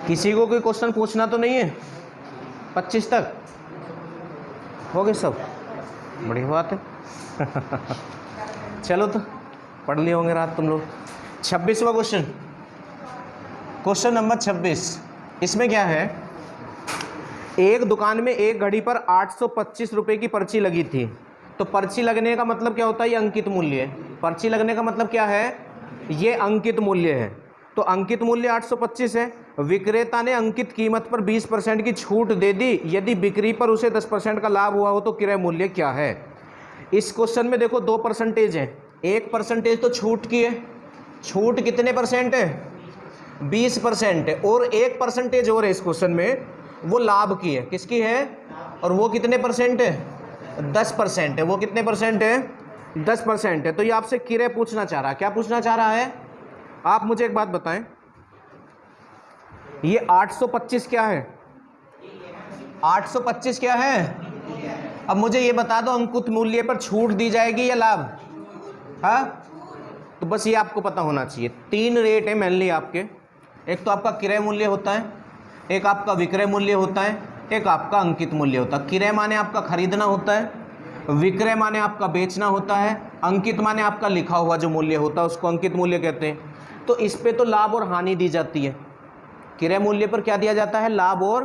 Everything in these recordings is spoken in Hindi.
किसी को कोई क्वेश्चन पूछना तो नहीं है? 25 तक हो गए सब, बढ़िया बात है। चलो तो पढ़ लिए होंगे रात तुम लोग। 26वां क्वेश्चन, क्वेश्चन नंबर 26। इसमें क्या है, एक दुकान में एक घड़ी पर 825 रुपये की पर्ची लगी थी। तो पर्ची लगने का मतलब क्या होता है? ये अंकित मूल्य है। पर्ची लगने का मतलब क्या है? ये अंकित मूल्य है। तो अंकित मूल्य 825 है। विक्रेता ने अंकित कीमत पर 20% की छूट दे दी। यदि बिक्री पर उसे 10% का लाभ हुआ हो तो क्रय मूल्य क्या है? इस क्वेश्चन में देखो 2% है, 1% तो छूट की है। छूट कितने परसेंट है? 20% है। और 1% और है इस क्वेश्चन में, वो लाभ की है। किसकी है? और वो कितने परसेंट है? 10% है। वो कितने परसेंट है? 10% है। तो ये आपसे क्रय पूछना चाह रहा है। क्या पूछना चाह रहा है? आप मुझे एक बात बताएं, ये 825 क्या है? 825 क्या है? अब मुझे ये बता दो, अंकित मूल्य पर छूट दी जाएगी या लाभ? हाँ, तो बस ये आपको पता होना चाहिए। 3 रेट है मेनली आपके। एक तो आपका क्रय मूल्य होता है, एक आपका विक्रय मूल्य होता है, एक आपका अंकित मूल्य होता है। क्रय माने आपका खरीदना होता है, विक्रय माने आपका बेचना होता है, अंकित माने आपका लिखा हुआ जो मूल्य होता है उसको अंकित मूल्य कहते हैं। तो इस पे तो लाभ और हानि दी जाती है। क्रय मूल्य पर क्या दिया जाता है? लाभ। और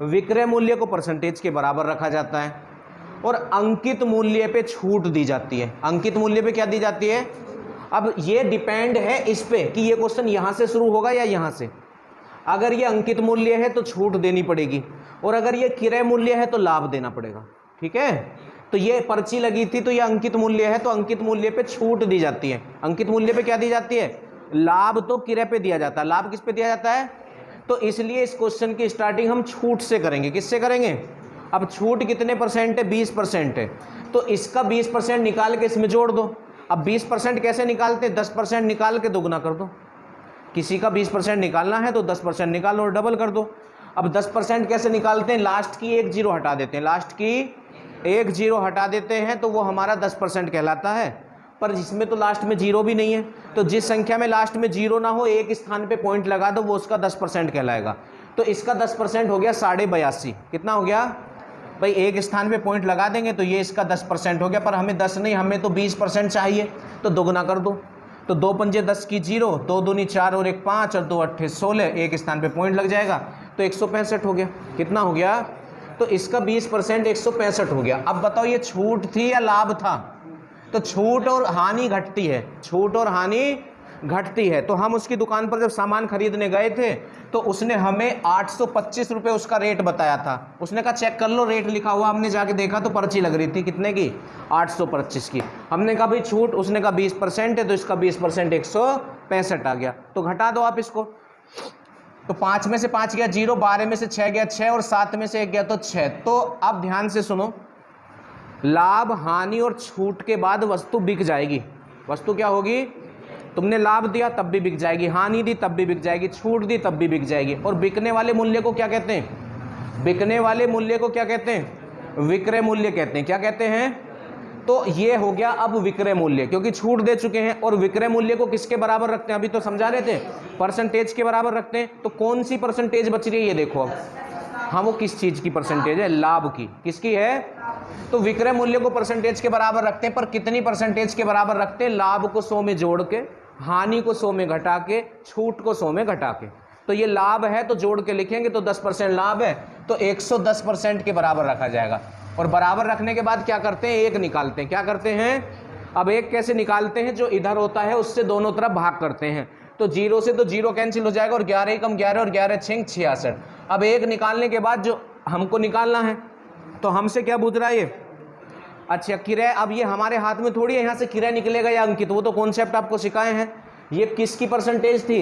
विक्रय मूल्य को परसेंटेज के बराबर रखा जाता है। और अंकित मूल्य पे छूट दी जाती है। अंकित मूल्य पे क्या दी जाती है? अब ये डिपेंड है इस पे कि ये क्वेश्चन यहाँ से शुरू होगा या यहाँ से। अगर ये अंकित मूल्य है तो छूट देनी पड़ेगी, और अगर ये क्रय मूल्य है तो लाभ देना पड़ेगा। ठीक है, तो ये पर्ची लगी थी तो ये अंकित मूल्य है, तो अंकित मूल्य पे छूट दी जाती है। अंकित मूल्य पे क्या दी जाती है? लाभ तो क्रय पे दिया जाता है। लाभ किस पे दिया जाता है? तो इसलिए इस क्वेश्चन की स्टार्टिंग हम छूट से करेंगे। किससे करेंगे? अब छूट कितने परसेंट है? 20% है। तो इसका 20% निकाल के इसमें जोड़ दो। अब 20% कैसे निकालते? 10% निकाल के दोगुना कर दो। किसी का 20% निकालना है तो 10% निकालो और डबल कर दो। अब 10% कैसे निकालते हैं? लास्ट की एक जीरो हटा देते हैं। लास्ट की एक जीरो हटा देते हैं तो वो हमारा 10% कहलाता है। पर जिसमें तो लास्ट में जीरो भी नहीं है, तो जिस संख्या में लास्ट में जीरो ना हो, एक स्थान पे पॉइंट लगा दो, वो उसका 10% कहलाएगा। तो इसका 10% हो गया 82.5। कितना हो गया भाई? एक स्थान पे पॉइंट लगा देंगे तो ये इसका 10% हो गया। पर हमें 10 नहीं, हमें तो 20% चाहिए, तो दोगुना कर दो। तो 2 पंजे 10 की 0, 2 दूनी 4 और 1 5 और 2 अट्ठे 16, एक स्थान पे पॉइंट लग जाएगा तो 165 हो गया। कितना हो गया? तो इसका 20% 165 हो गया। अब बताओ ये छूट थी या लाभ था? तो छूट और हानि घटती है, छूट और हानि घटती है। तो हम उसकी दुकान पर जब सामान खरीदने गए थे तो उसने हमें 825 रुपये उसका रेट बताया था। उसने कहा चेक कर लो रेट लिखा हुआ। हमने जाके देखा तो पर्ची लग रही थी कितने की? 825 की। हमने कहा भाई छूट, उसने कहा 20% है, तो इसका 20% 165 आ गया। तो घटा दो आप इसको। तो 5 में से 5 गया 0, 12 में से 6 गया 6 और 7 में से 1 गया तो 6। तो अब ध्यान से सुनो, लाभ हानि और छूट के बाद वस्तु बिक जाएगी। वस्तु क्या होगी? तुमने लाभ दिया तब भी बिक जाएगी, हानि दी तब भी बिक जाएगी, छूट दी तब भी बिक जाएगी। और बिकने वाले मूल्य को क्या कहते हैं? बिकने वाले मूल्य को क्या कहते हैं? विक्रय मूल्य कहते हैं। क्या कहते हैं? तो ये हो गया अब विक्रय मूल्य, क्योंकि छूट दे चुके हैं। और विक्रय मूल्य को किसके बराबर रखते हैं? अभी तो समझा रहे थे, परसेंटेज के बराबर रखते हैं। तो कौन सी परसेंटेज बच रही है ये देखो अब। हाँ, वो किस चीज की परसेंटेज है? लाभ की। किसकी है? तो विक्रय मूल्य को परसेंटेज के बराबर रखते हैं, पर कितनी परसेंटेज के बराबर रखते हैं? लाभ को 100 में जोड़ के, हानि को 100 में घटा के, छूट को 100 में घटा के। तो ये लाभ है तो जोड़ के लिखेंगे तो 10% लाभ है, तो 110% के बराबर रखा जाएगा। और बराबर रखने के बाद क्या करते हैं? एक निकालते हैं। क्या करते हैं? अब एक कैसे निकालते हैं? जो इधर होता है उससे दोनों तरफ भाग करते हैं। तो 0 से तो 0 कैंसिल हो जाएगा और 11 कम 11 और 11 6 66। अब एक निकालने के बाद जो हमको निकालना है, तो हमसे क्या पूछ रहा है ये? अच्छा, क्रय। अब ये हमारे हाथ में थोड़ी है यहाँ से क्रय निकलेगा या अंकित, वो तो कॉन्सेप्ट आपको सिखाए हैं। ये किसकी परसेंटेज थी?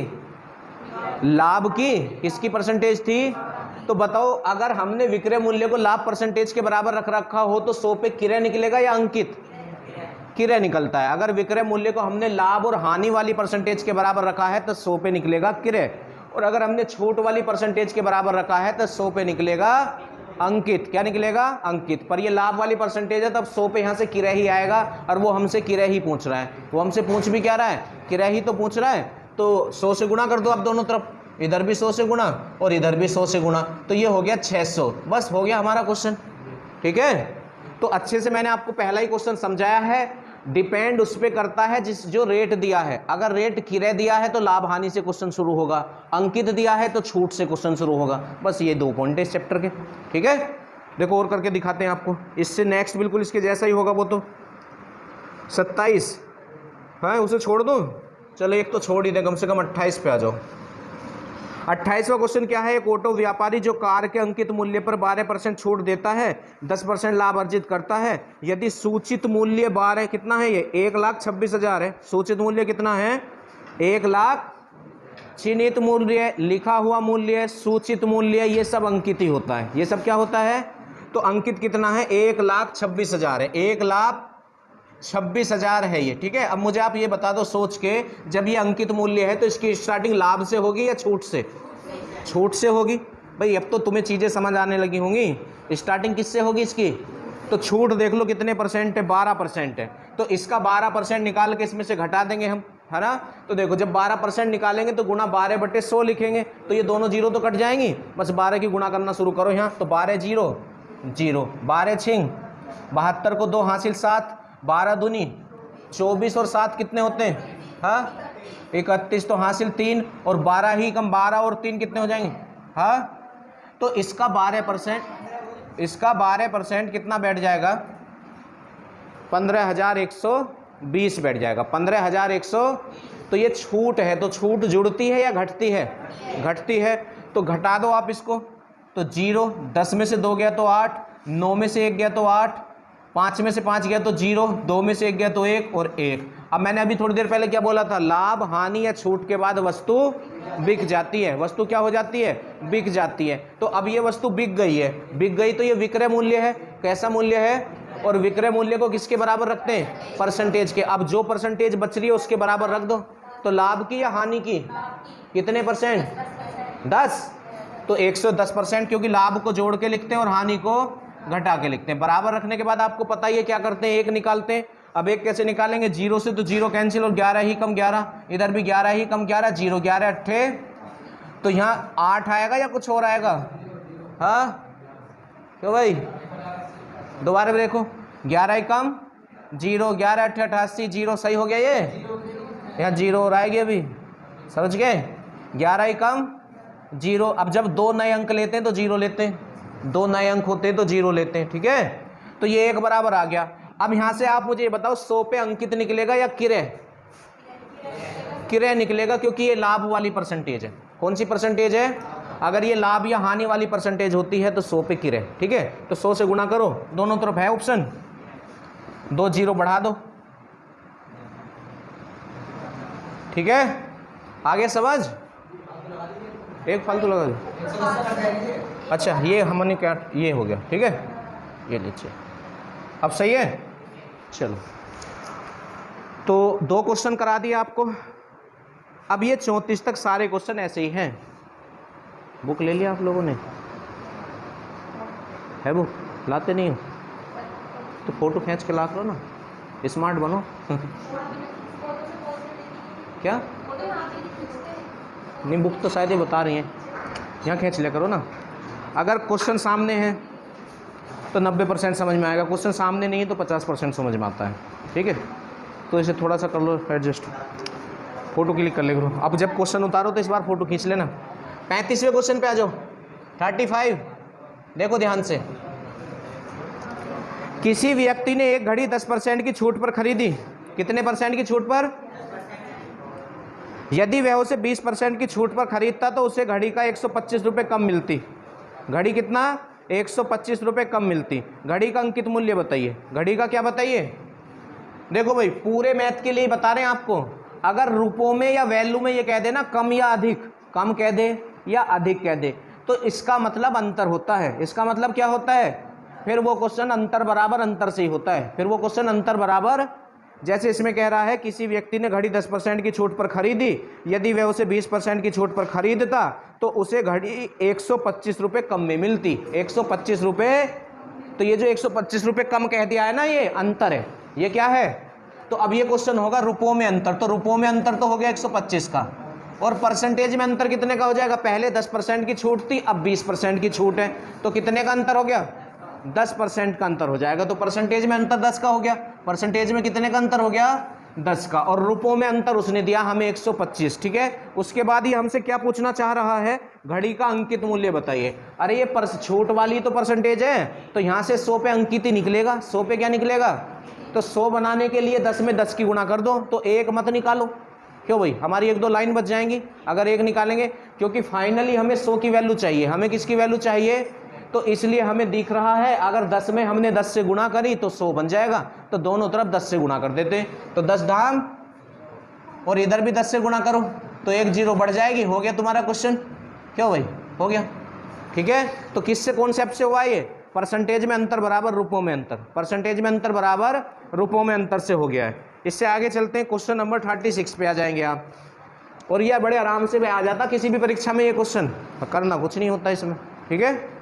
लाभ की। किसकी परसेंटेज थी? तो बताओ, अगर हमने विक्रय मूल्य को लाभ परसेंटेज के बराबर रख रखा हो तो 100 पे क्रय निकलेगा या अंकित? क्रय निकलता है। अगर विक्रय मूल्य को हमने लाभ और हानि वाली परसेंटेज के बराबर रखा है तो 100 पे निकलेगा क्रय, और अगर हमने छूट वाली परसेंटेज के बराबर रखा है तो 100 पे निकलेगा अंकित। क्या निकलेगा? अंकित। पर ये लाभ वाली परसेंटेज है, तब 100 पे यहाँ से क्रय ही आएगा, और वो हमसे क्रय ही पूछ रहा है। वो हमसे पूछ भी क्या रहा है? क्रय ही तो पूछ रहा है। तो 100 से गुणा कर दो आप दोनों तरफ, इधर भी 100 से गुणा और इधर भी 100 से गुणा, तो ये हो गया 600। बस हो गया हमारा क्वेश्चन। ठीक है, तो अच्छे से मैंने आपको पहला ही क्वेश्चन समझाया है। डिपेंड उस पर करता है जिस जो रेट दिया है। अगर रेट किराया दिया है तो लाभ हानि से क्वेश्चन शुरू होगा, अंकित दिया है तो छूट से क्वेश्चन शुरू होगा। बस ये 2 पॉइंट है इस चैप्टर के। ठीक है, देखो और करके दिखाते हैं आपको। इससे नेक्स्ट बिल्कुल इसके जैसा ही होगा वो तो 27 है, उसे छोड़ दो। चलो एक तो छोड़ ही दे, कम से कम 28 पे आ जाओ। 28वां क्वेश्चन क्या है? एक ऑटो व्यापारी जो कार के अंकित मूल्य पर 12% छूट देता है, 10% लाभ अर्जित करता है। यदि सूचित मूल्य 12 कितना है? ये 1,26,000 है। सूचित मूल्य कितना है? 1 लाख। चिन्हित मूल्य, लिखा हुआ मूल्य, सूचित मूल्य, ये सब अंकित ही होता है। ये सब क्या होता है? तो अंकित कितना है? 1,26,000 है। 1,26,000 है ये। ठीक है, अब मुझे आप ये बता दो सोच के, जब ये अंकित मूल्य है तो इसकी स्टार्टिंग लाभ से होगी या छूट से? छूट से होगी। भाई अब तो तुम्हें चीज़ें समझ आने लगी होंगी। स्टार्टिंग किससे होगी इसकी? तो छूट देख लो कितने परसेंट है, 12% है। तो इसका 12% निकाल के इसमें से घटा देंगे हम, है ना। तो देखो जब 12% निकालेंगे तो गुणा 12/100 लिखेंगे, तो ये दोनों जीरो तो कट जाएंगी। बस 12 की गुणा करना शुरू करो यहाँ। तो 12 0 0, 12 छिंग 72 को 2 हासिल 7, 12 दूनी 24 और 7 कितने होते हैं? हाँ 31, तो हासिल 3 और 12 ही कम 12 और 3 कितने हो जाएंगे? हाँ, तो इसका 12% कितना बैठ जाएगा? 15,120 बैठ जाएगा। 15,100। तो ये छूट है, तो छूट जुड़ती है या घटती है? घटती है। तो घटा दो आप इसको। तो 0, 10 में से 2 गया तो 8, 9 में से 1 गया तो 8, 5 में से 5 गया तो 0, 2 में से 1 गया तो 1 और 1। अब मैंने अभी थोड़ी देर पहले क्या बोला था? लाभ हानि या छूट के बाद वस्तु बिक जाती है। वस्तु क्या हो जाती है? बिक जाती है। तो अब ये वस्तु बिक गई है, बिक गई तो ये विक्रय मूल्य है। कैसा मूल्य है? और विक्रय मूल्य को किसके बराबर रखते हैं? परसेंटेज के। अब जो परसेंटेज बच रही है उसके बराबर रख दो। तो लाभ की या हानि की? कितने परसेंट? 10। तो 110%, क्योंकि लाभ को जोड़ के लिखते हैं और हानि को घटा के लिखते हैं। बराबर रखने के बाद आपको पता ही है क्या करते हैं? 1 निकालते हैं। अब 1 कैसे निकालेंगे? 0 से तो 0 कैंसिल और 11 ही कम 11, इधर भी 11 ही कम 11, 0 11 अट्ठे, तो यहाँ 8 आएगा या कुछ और आएगा? हाँ क्यों भाई? दोबारा देखो, 11 ही कम 0, 11 अट्ठे 88, 0 सही हो गया। ये यहाँ 0 और आएगी अभी, समझ गए? 11 ही कम 0। अब जब 2 नए अंक लेते हैं तो 0 लेते हैं, 2 नए अंक होते हैं तो 0 लेते हैं। ठीक है, तो ये 1 बराबर आ गया। अब यहां से आप मुझे ये बताओ 100 पे अंकित निकलेगा या किराया? किराया निकलेगा, क्योंकि ये लाभ वाली परसेंटेज है। कौन सी परसेंटेज है? अगर ये लाभ या हानि वाली परसेंटेज होती है तो 100 पे किराया। ठीक है, तो 100 से गुणा करो, दोनों तरफ है ऑप्शन, 2 0 बढ़ा दो। ठीक है, आगे समझ? एक फालतू लगा दो। अच्छा ये हमने क्या, ये हो गया। ठीक है, ये लीजिए, अब सही है। चलो, तो 2 क्वेश्चन करा दिए आपको। अब ये 34 तक सारे क्वेश्चन ऐसे ही हैं। बुक ले लिया आप लोगों ने? है बुक? लाते नहीं हो तो फोटो खींच के ला करो ना, स्मार्ट बनो। क्या नहीं, बुक तो शायद ये बता रही हैं, यहाँ खींच लिया करो ना। अगर क्वेश्चन सामने है तो 90% समझ में आएगा, क्वेश्चन सामने नहीं है तो 50% समझ में आता है। ठीक है, तो इसे थोड़ा सा कर लो एडजस्ट, फोटो क्लिक कर ले करो। अब जब क्वेश्चन उतारो तो इस बार फोटो खींच लेना। 35वें क्वेश्चन पे आ जाओ। 35 देखो ध्यान से। किसी व्यक्ति ने एक घड़ी 10% की छूट पर खरीदी। कितने परसेंट की छूट पर? यदि वह उसे 20% की छूट पर खरीदता तो उसे घड़ी का 125 रुपये कम मिलती। घड़ी कितना? 125 रुपये कम मिलती। घड़ी का अंकित मूल्य बताइए। घड़ी का क्या बताइए? देखो भाई, पूरे मैथ के लिए बता रहे हैं आपको। अगर रुपयों में या वैल्यू में ये कह दे ना कम या अधिक, कम कह दे या अधिक कह दे, तो इसका मतलब अंतर होता है। इसका मतलब क्या होता है? फिर वो क्वेश्चन अंतर बराबर अंतर से ही होता है। फिर वो क्वेश्चन अंतर बराबर, जैसे इसमें कह रहा है किसी व्यक्ति ने घड़ी 10% की छूट पर खरीदी, यदि वह उसे 20% की छूट पर खरीदता तो उसे घड़ी 125 रुपये कम में मिलती। 125 रुपये, तो ये जो 125 रुपये कम कह दिया है ना, ये अंतर है। ये क्या है? तो अब ये क्वेश्चन होगा रुपयों में अंतर, तो रुपयों में अंतर तो हो गया 125 का, और परसेंटेज में अंतर कितने का हो जाएगा, पहले 10% की छूट थी, अब 20% की छूट है, तो कितने का अंतर हो गया, 10% का अंतर हो जाएगा। तो परसेंटेज में अंतर 10 का हो गया, परसेंटेज में कितने का अंतर हो गया, 10 का, और रुपयों में अंतर उसने दिया हमें 125, ठीक है। उसके बाद ही हमसे क्या पूछना चाह रहा है, घड़ी का अंकित मूल्य बताइए। अरे ये छूट वाली तो परसेंटेज है, तो यहाँ से 100 पे अंकित ही निकलेगा, 100 पे क्या निकलेगा, तो 100 बनाने के लिए 10 में 10 की गुणा कर दो, तो एक मत निकालो, क्यों भाई, हमारी 1-2 लाइन बच जाएंगी अगर एक निकालेंगे, क्योंकि फाइनली हमें 100 की वैल्यू चाहिए, हमें किसकी वैल्यू चाहिए, तो इसलिए हमें दिख रहा है अगर 10 में हमने 10 से गुणा करी तो 100 बन जाएगा, तो दोनों तरफ 10 से गुणा कर देते हैं, तो 10 धाम और इधर भी 10 से गुणा करो तो 1 0 बढ़ जाएगी, हो गया तुम्हारा क्वेश्चन, क्यों भाई, हो गया, ठीक है। तो किससे कॉन्सेप्ट से हुआ ये, परसेंटेज में अंतर बराबर रुपयों में अंतर, परसेंटेज में अंतर बराबर रुपयों में अंतर से हो गया है। इससे आगे चलते हैं, क्वेश्चन नंबर 36 पे आ जाएंगे आप, और यह बड़े आराम से आ जाता किसी भी परीक्षा में ये क्वेश्चन, करना कुछ नहीं होता इसमें, ठीक है।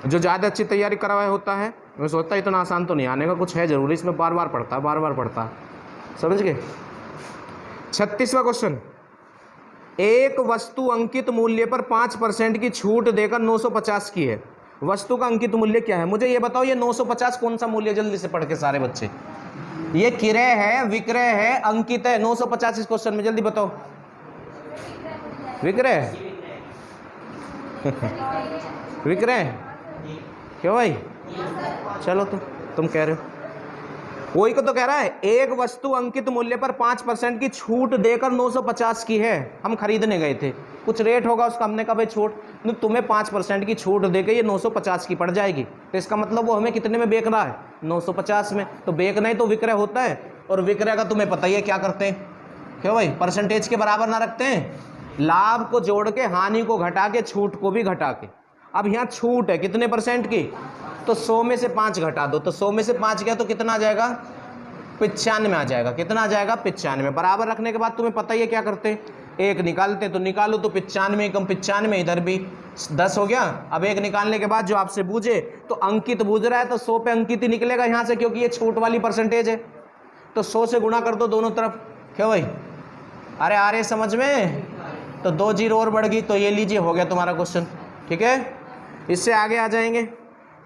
जो ज़्यादा अच्छी तैयारी करा हुआ होता है मैं सोचता इतना आसान तो नहीं, आने का कुछ है जरूरी, इसमें बार बार पढ़ता, समझ गए। 36वां क्वेश्चन, एक वस्तु अंकित मूल्य पर 5% की छूट देकर 950 की है, वस्तु का अंकित मूल्य क्या है, मुझे ये बताओ, ये 950 कौन सा मूल्य, जल्दी से पढ़ के सारे बच्चे, ये क्रय है, विक्रय है, अंकित है, 950 इस क्वेश्चन में, जल्दी बताओ, विक्रय विक्रय, क्यों भाई, चलो तुम कह रहे हो, वही को तो कह रहा है, एक वस्तु अंकित मूल्य पर 5% की छूट देकर 950 की है, हम खरीदने गए थे, कुछ रेट होगा उसका, हमने कहा भाई छूट, तो तुम्हें 5% की छूट देकर ये 950 की पड़ जाएगी, तो इसका मतलब वो हमें कितने में बेच रहा है, 950 में, तो बेचना ही तो विक्रय होता है, और विक्रय का तुम्हें पता ही है क्या करते हैं, क्यों भाई, परसेंटेज के बराबर ना रखते हैं, लाभ को जोड़ के हानि को घटा के छूट को भी घटा के। अब यहाँ छूट है कितने परसेंट की, तो 100 में से 5 घटा दो, तो 100 में से 5 गया तो कितना आ जाएगा, 95 आ जाएगा, कितना आ जाएगा, 95, बराबर रखने के बाद तुम्हें पता ही है क्या करते हैं, एक निकालते तो निकालो, तो 95 कम 95, इधर भी 10 हो गया। अब एक निकालने के बाद जो आपसे बूझे, तो अंकित बूझ रहा है तो 100 पे अंकित ही निकलेगा यहाँ से, क्योंकि ये छूट वाली परसेंटेज है, तो 100 से गुणा कर दो दोनों तरफ, क्यों भाई, अरे आ रहे समझ में, तो 2 0 और बढ़ गई, तो ये लीजिए हो गया तुम्हारा क्वेश्चन, ठीक है। इससे आगे आ जाएंगे,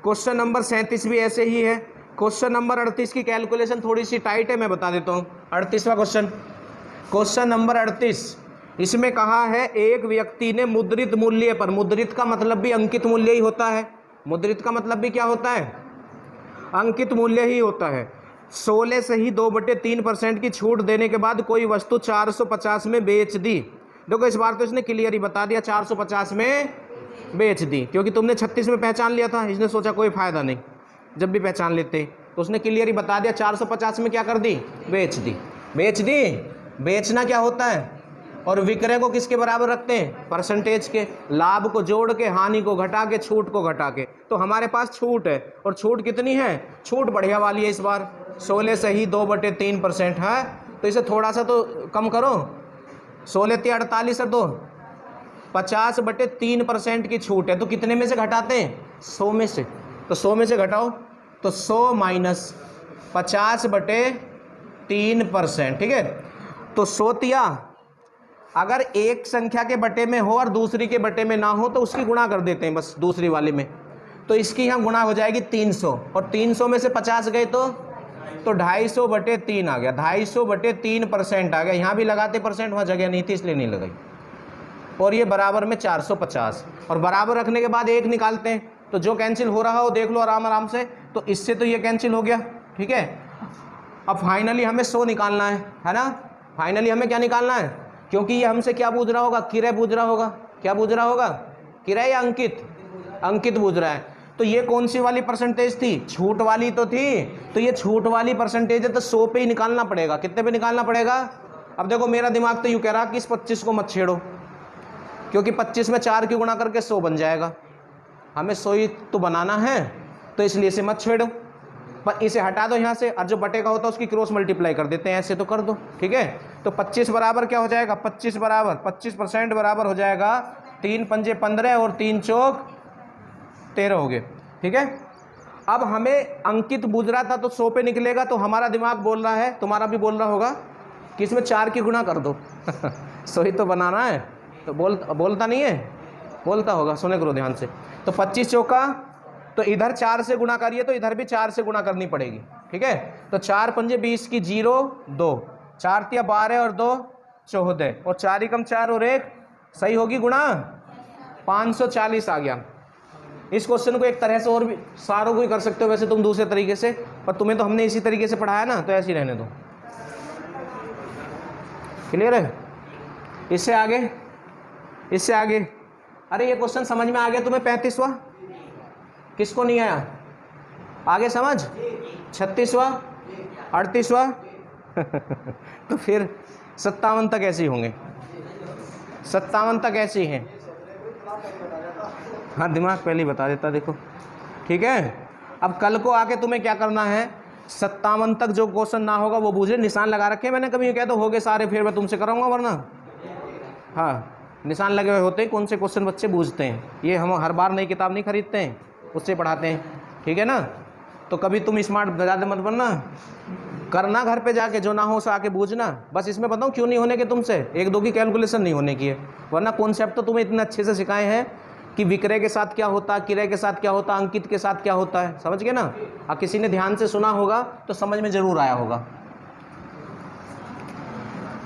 क्वेश्चन नंबर 37 भी ऐसे ही है। क्वेश्चन नंबर 38 की कैलकुलेशन थोड़ी सी टाइट है, मैं बता देता हूँ। 38वां क्वेश्चन, क्वेश्चन नंबर 38, इसमें कहा है एक व्यक्ति ने मुद्रित मूल्य पर, मुद्रित का मतलब भी अंकित मूल्य ही होता है, मुद्रित का मतलब भी क्या होता है, अंकित मूल्य ही होता है, 16 से ही 2/3% की छूट देने के बाद कोई वस्तु 450 में बेच दी। देखो इस बार तो इसने क्लियर ही बता दिया, 450 में बेच दी, क्योंकि तुमने 36 में पहचान लिया था, इसने सोचा कोई फायदा नहीं, जब भी पहचान लेते, तो उसने क्लियर ही बता दिया 450 में क्या कर दी, बेच दी, बेच दी। बेचना क्या होता है, और विक्रय को किसके बराबर रखते हैं, परसेंटेज के, लाभ को जोड़ के हानि को घटा के छूट को घटा के, तो हमारे पास छूट है, और छूट कितनी है, छूट बढ़िया वाली है इस बार, 16 से ही 2/3% है, तो इसे थोड़ा सा तो कम करो, 16 × 48 है, तो 50/3% की छूट है, तो कितने में से घटाते हैं, 100 में से, तो 100 में से घटाओ, तो 100 माइनस 50/3%, ठीक है। तो 100 अगर एक संख्या के बटे में हो और दूसरी के बटे में ना हो तो उसकी गुणा कर देते हैं बस दूसरी वाली में, तो इसकी यहाँ गुणा हो जाएगी 300, और 300 में से 50 गए तो 250/3 आ गया, 250/3% आ गया, यहाँ भी लगाते परसेंट, वहाँ जगह नहीं थी इसलिए नहीं लगाई, और ये बराबर में 450, और बराबर रखने के बाद एक निकालते हैं, तो जो कैंसिल हो रहा हो देख लो आराम आराम से, तो इससे तो ये कैंसिल हो गया, ठीक है। अब फाइनली हमें 100 निकालना है ना, फाइनली हमें क्या निकालना है, क्योंकि ये हमसे क्या पूछ रहा होगा, क्रय पूछ रहा होगा, क्या पूछ रहा होगा, क्रय या अंकित, अंकित पूछ रहा है, तो ये कौन सी वाली परसेंटेज थी, छूट वाली तो थी, तो ये छूट वाली परसेंटेज है, तो 100 पे ही निकालना पड़ेगा, कितने पे निकालना पड़ेगा। अब देखो मेरा दिमाग तो यूँ कह रहा कि इस 25 को मत छेड़ो, क्योंकि 25 में 4 की गुणा करके 100 बन जाएगा, हमें 100 ही तो बनाना है, तो इसलिए इसे मत छेड़ो, पर इसे हटा दो यहाँ से, और जो बटे का होता है उसकी क्रॉस मल्टीप्लाई कर देते हैं, ऐसे तो कर दो, ठीक है। तो 25 बराबर क्या हो जाएगा, 25 बराबर 25% बराबर हो जाएगा 3 पंजे 15 और 3 चौक 13 हो गए, ठीक है। अब हमें अंकित बूझ रहा था तो 100 पे निकलेगा, तो हमारा दिमाग बोल रहा है, तुम्हारा भी बोल रहा होगा कि इसमें 4 की गुणा कर दो सोई तो बनाना है, तो बोलता नहीं है, बोलता होगा, सुने करो ध्यान से। तो 25 चौका, तो इधर 4 से गुणा करिए तो इधर भी 4 से गुणा करनी पड़ेगी, ठीक है। तो 4 पंजे 20 की 0 2, 4 तिया 12 और 2 14, और 4 एकम 4 और 1 सही होगी गुणा 540 आ गया। इस क्वेश्चन को एक तरह से और भी सारों को ही कर सकते हो वैसे तुम दूसरे तरीके से, पर तुम्हें तो हमने इसी तरीके से पढ़ाया ना, तो ऐसे ही रहने दो। क्लियर है? इससे आगे, इससे आगे, अरे ये क्वेश्चन समझ में आ गया तुम्हें? 35वां किसको नहीं आया? आगे समझ? 36वां, 38वां तो फिर 57 तक ऐसे ही होंगे, 57 तक ऐसे ही हैं। हाँ, दिमाग पहले ही बता देता, देखो, ठीक है। अब कल को आके तुम्हें क्या करना है, 57 तक जो क्वेश्चन ना होगा वो बूझे, निशान लगा रखे मैंने, कभी कह तो हो गए सारे फिर मैं तुमसे कराऊंगा, वरना हाँ निशान लगे हुए होते हैं कौन से क्वेश्चन बच्चे बूझते हैं। ये हम हर बार नई किताब नहीं खरीदते हैं, उससे पढ़ाते हैं, ठीक है ना। तो कभी तुम स्मार्ट ज़्यादा मत बनना, करना घर पे जाके, जो ना हो उसे आके बूझना। बस इसमें बताऊँ क्यों नहीं होने के तुमसे, 1 2 की कैलकुलेशन नहीं होने की है, वरना कॉन्सेप्ट तो तुम्हें इतने अच्छे से सिखाए हैं कि विक्रय के साथ क्या होता है, किरय के साथ क्या होता है, अंकित के साथ क्या होता है, समझ गए ना। और किसी ने ध्यान से सुना होगा तो समझ में जरूर आया होगा।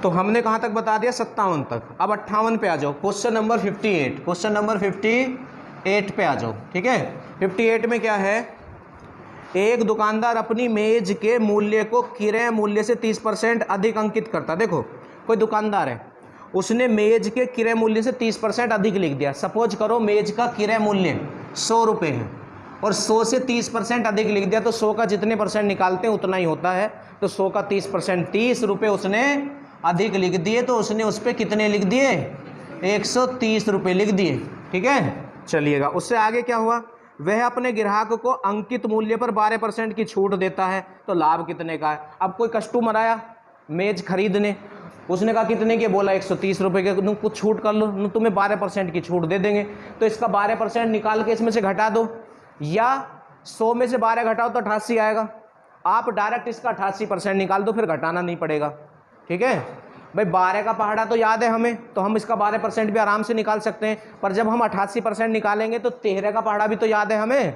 तो हमने कहाँ तक बता दिया? 57 तक। अब 58 पे आ जाओ, क्वेश्चन नंबर 58, क्वेश्चन नंबर 58 पे आ जाओ, ठीक है। 58 में क्या है, एक दुकानदार अपनी मेज के मूल्य को क्रय मूल्य से 30% अधिक अंकित करता। देखो, कोई दुकानदार है, उसने मेज के क्रय मूल्य से 30% अधिक लिख दिया। सपोज करो मेज का क्रय मूल्य 100 रुपये है और 100 से 30% अधिक लिख दिया, तो 100 का जितने परसेंट निकालते हैं उतना ही होता है। तो 100 का 30%, 30 रुपये उसने अधिक लिख दिए, तो उसने उस पर कितने लिख दिए? 130 रुपये लिख दिए, ठीक है। चलिएगा, उससे आगे क्या हुआ, वह अपने ग्राहक को अंकित मूल्य पर 12% की छूट देता है। तो लाभ कितने का है? अब कोई कस्टमर आया मेज खरीदने, उसने कहा कितने के, बोला 130 रुपये के, तुम कुछ छूट कर लो, तुम्हें 12% की छूट दे देंगे। तो इसका 12% निकाल के इसमें से घटा दो, या 100 में से 12 घटाओ तो 88 आएगा। आप डायरेक्ट इसका 88% निकाल दो, फिर घटाना नहीं पड़ेगा, ठीक है भाई। 12 का पहाड़ा तो याद है हमें, तो हम इसका 12% भी आराम से निकाल सकते हैं। पर जब हम 88% निकालेंगे तो 13 का पहाड़ा भी तो याद है हमें,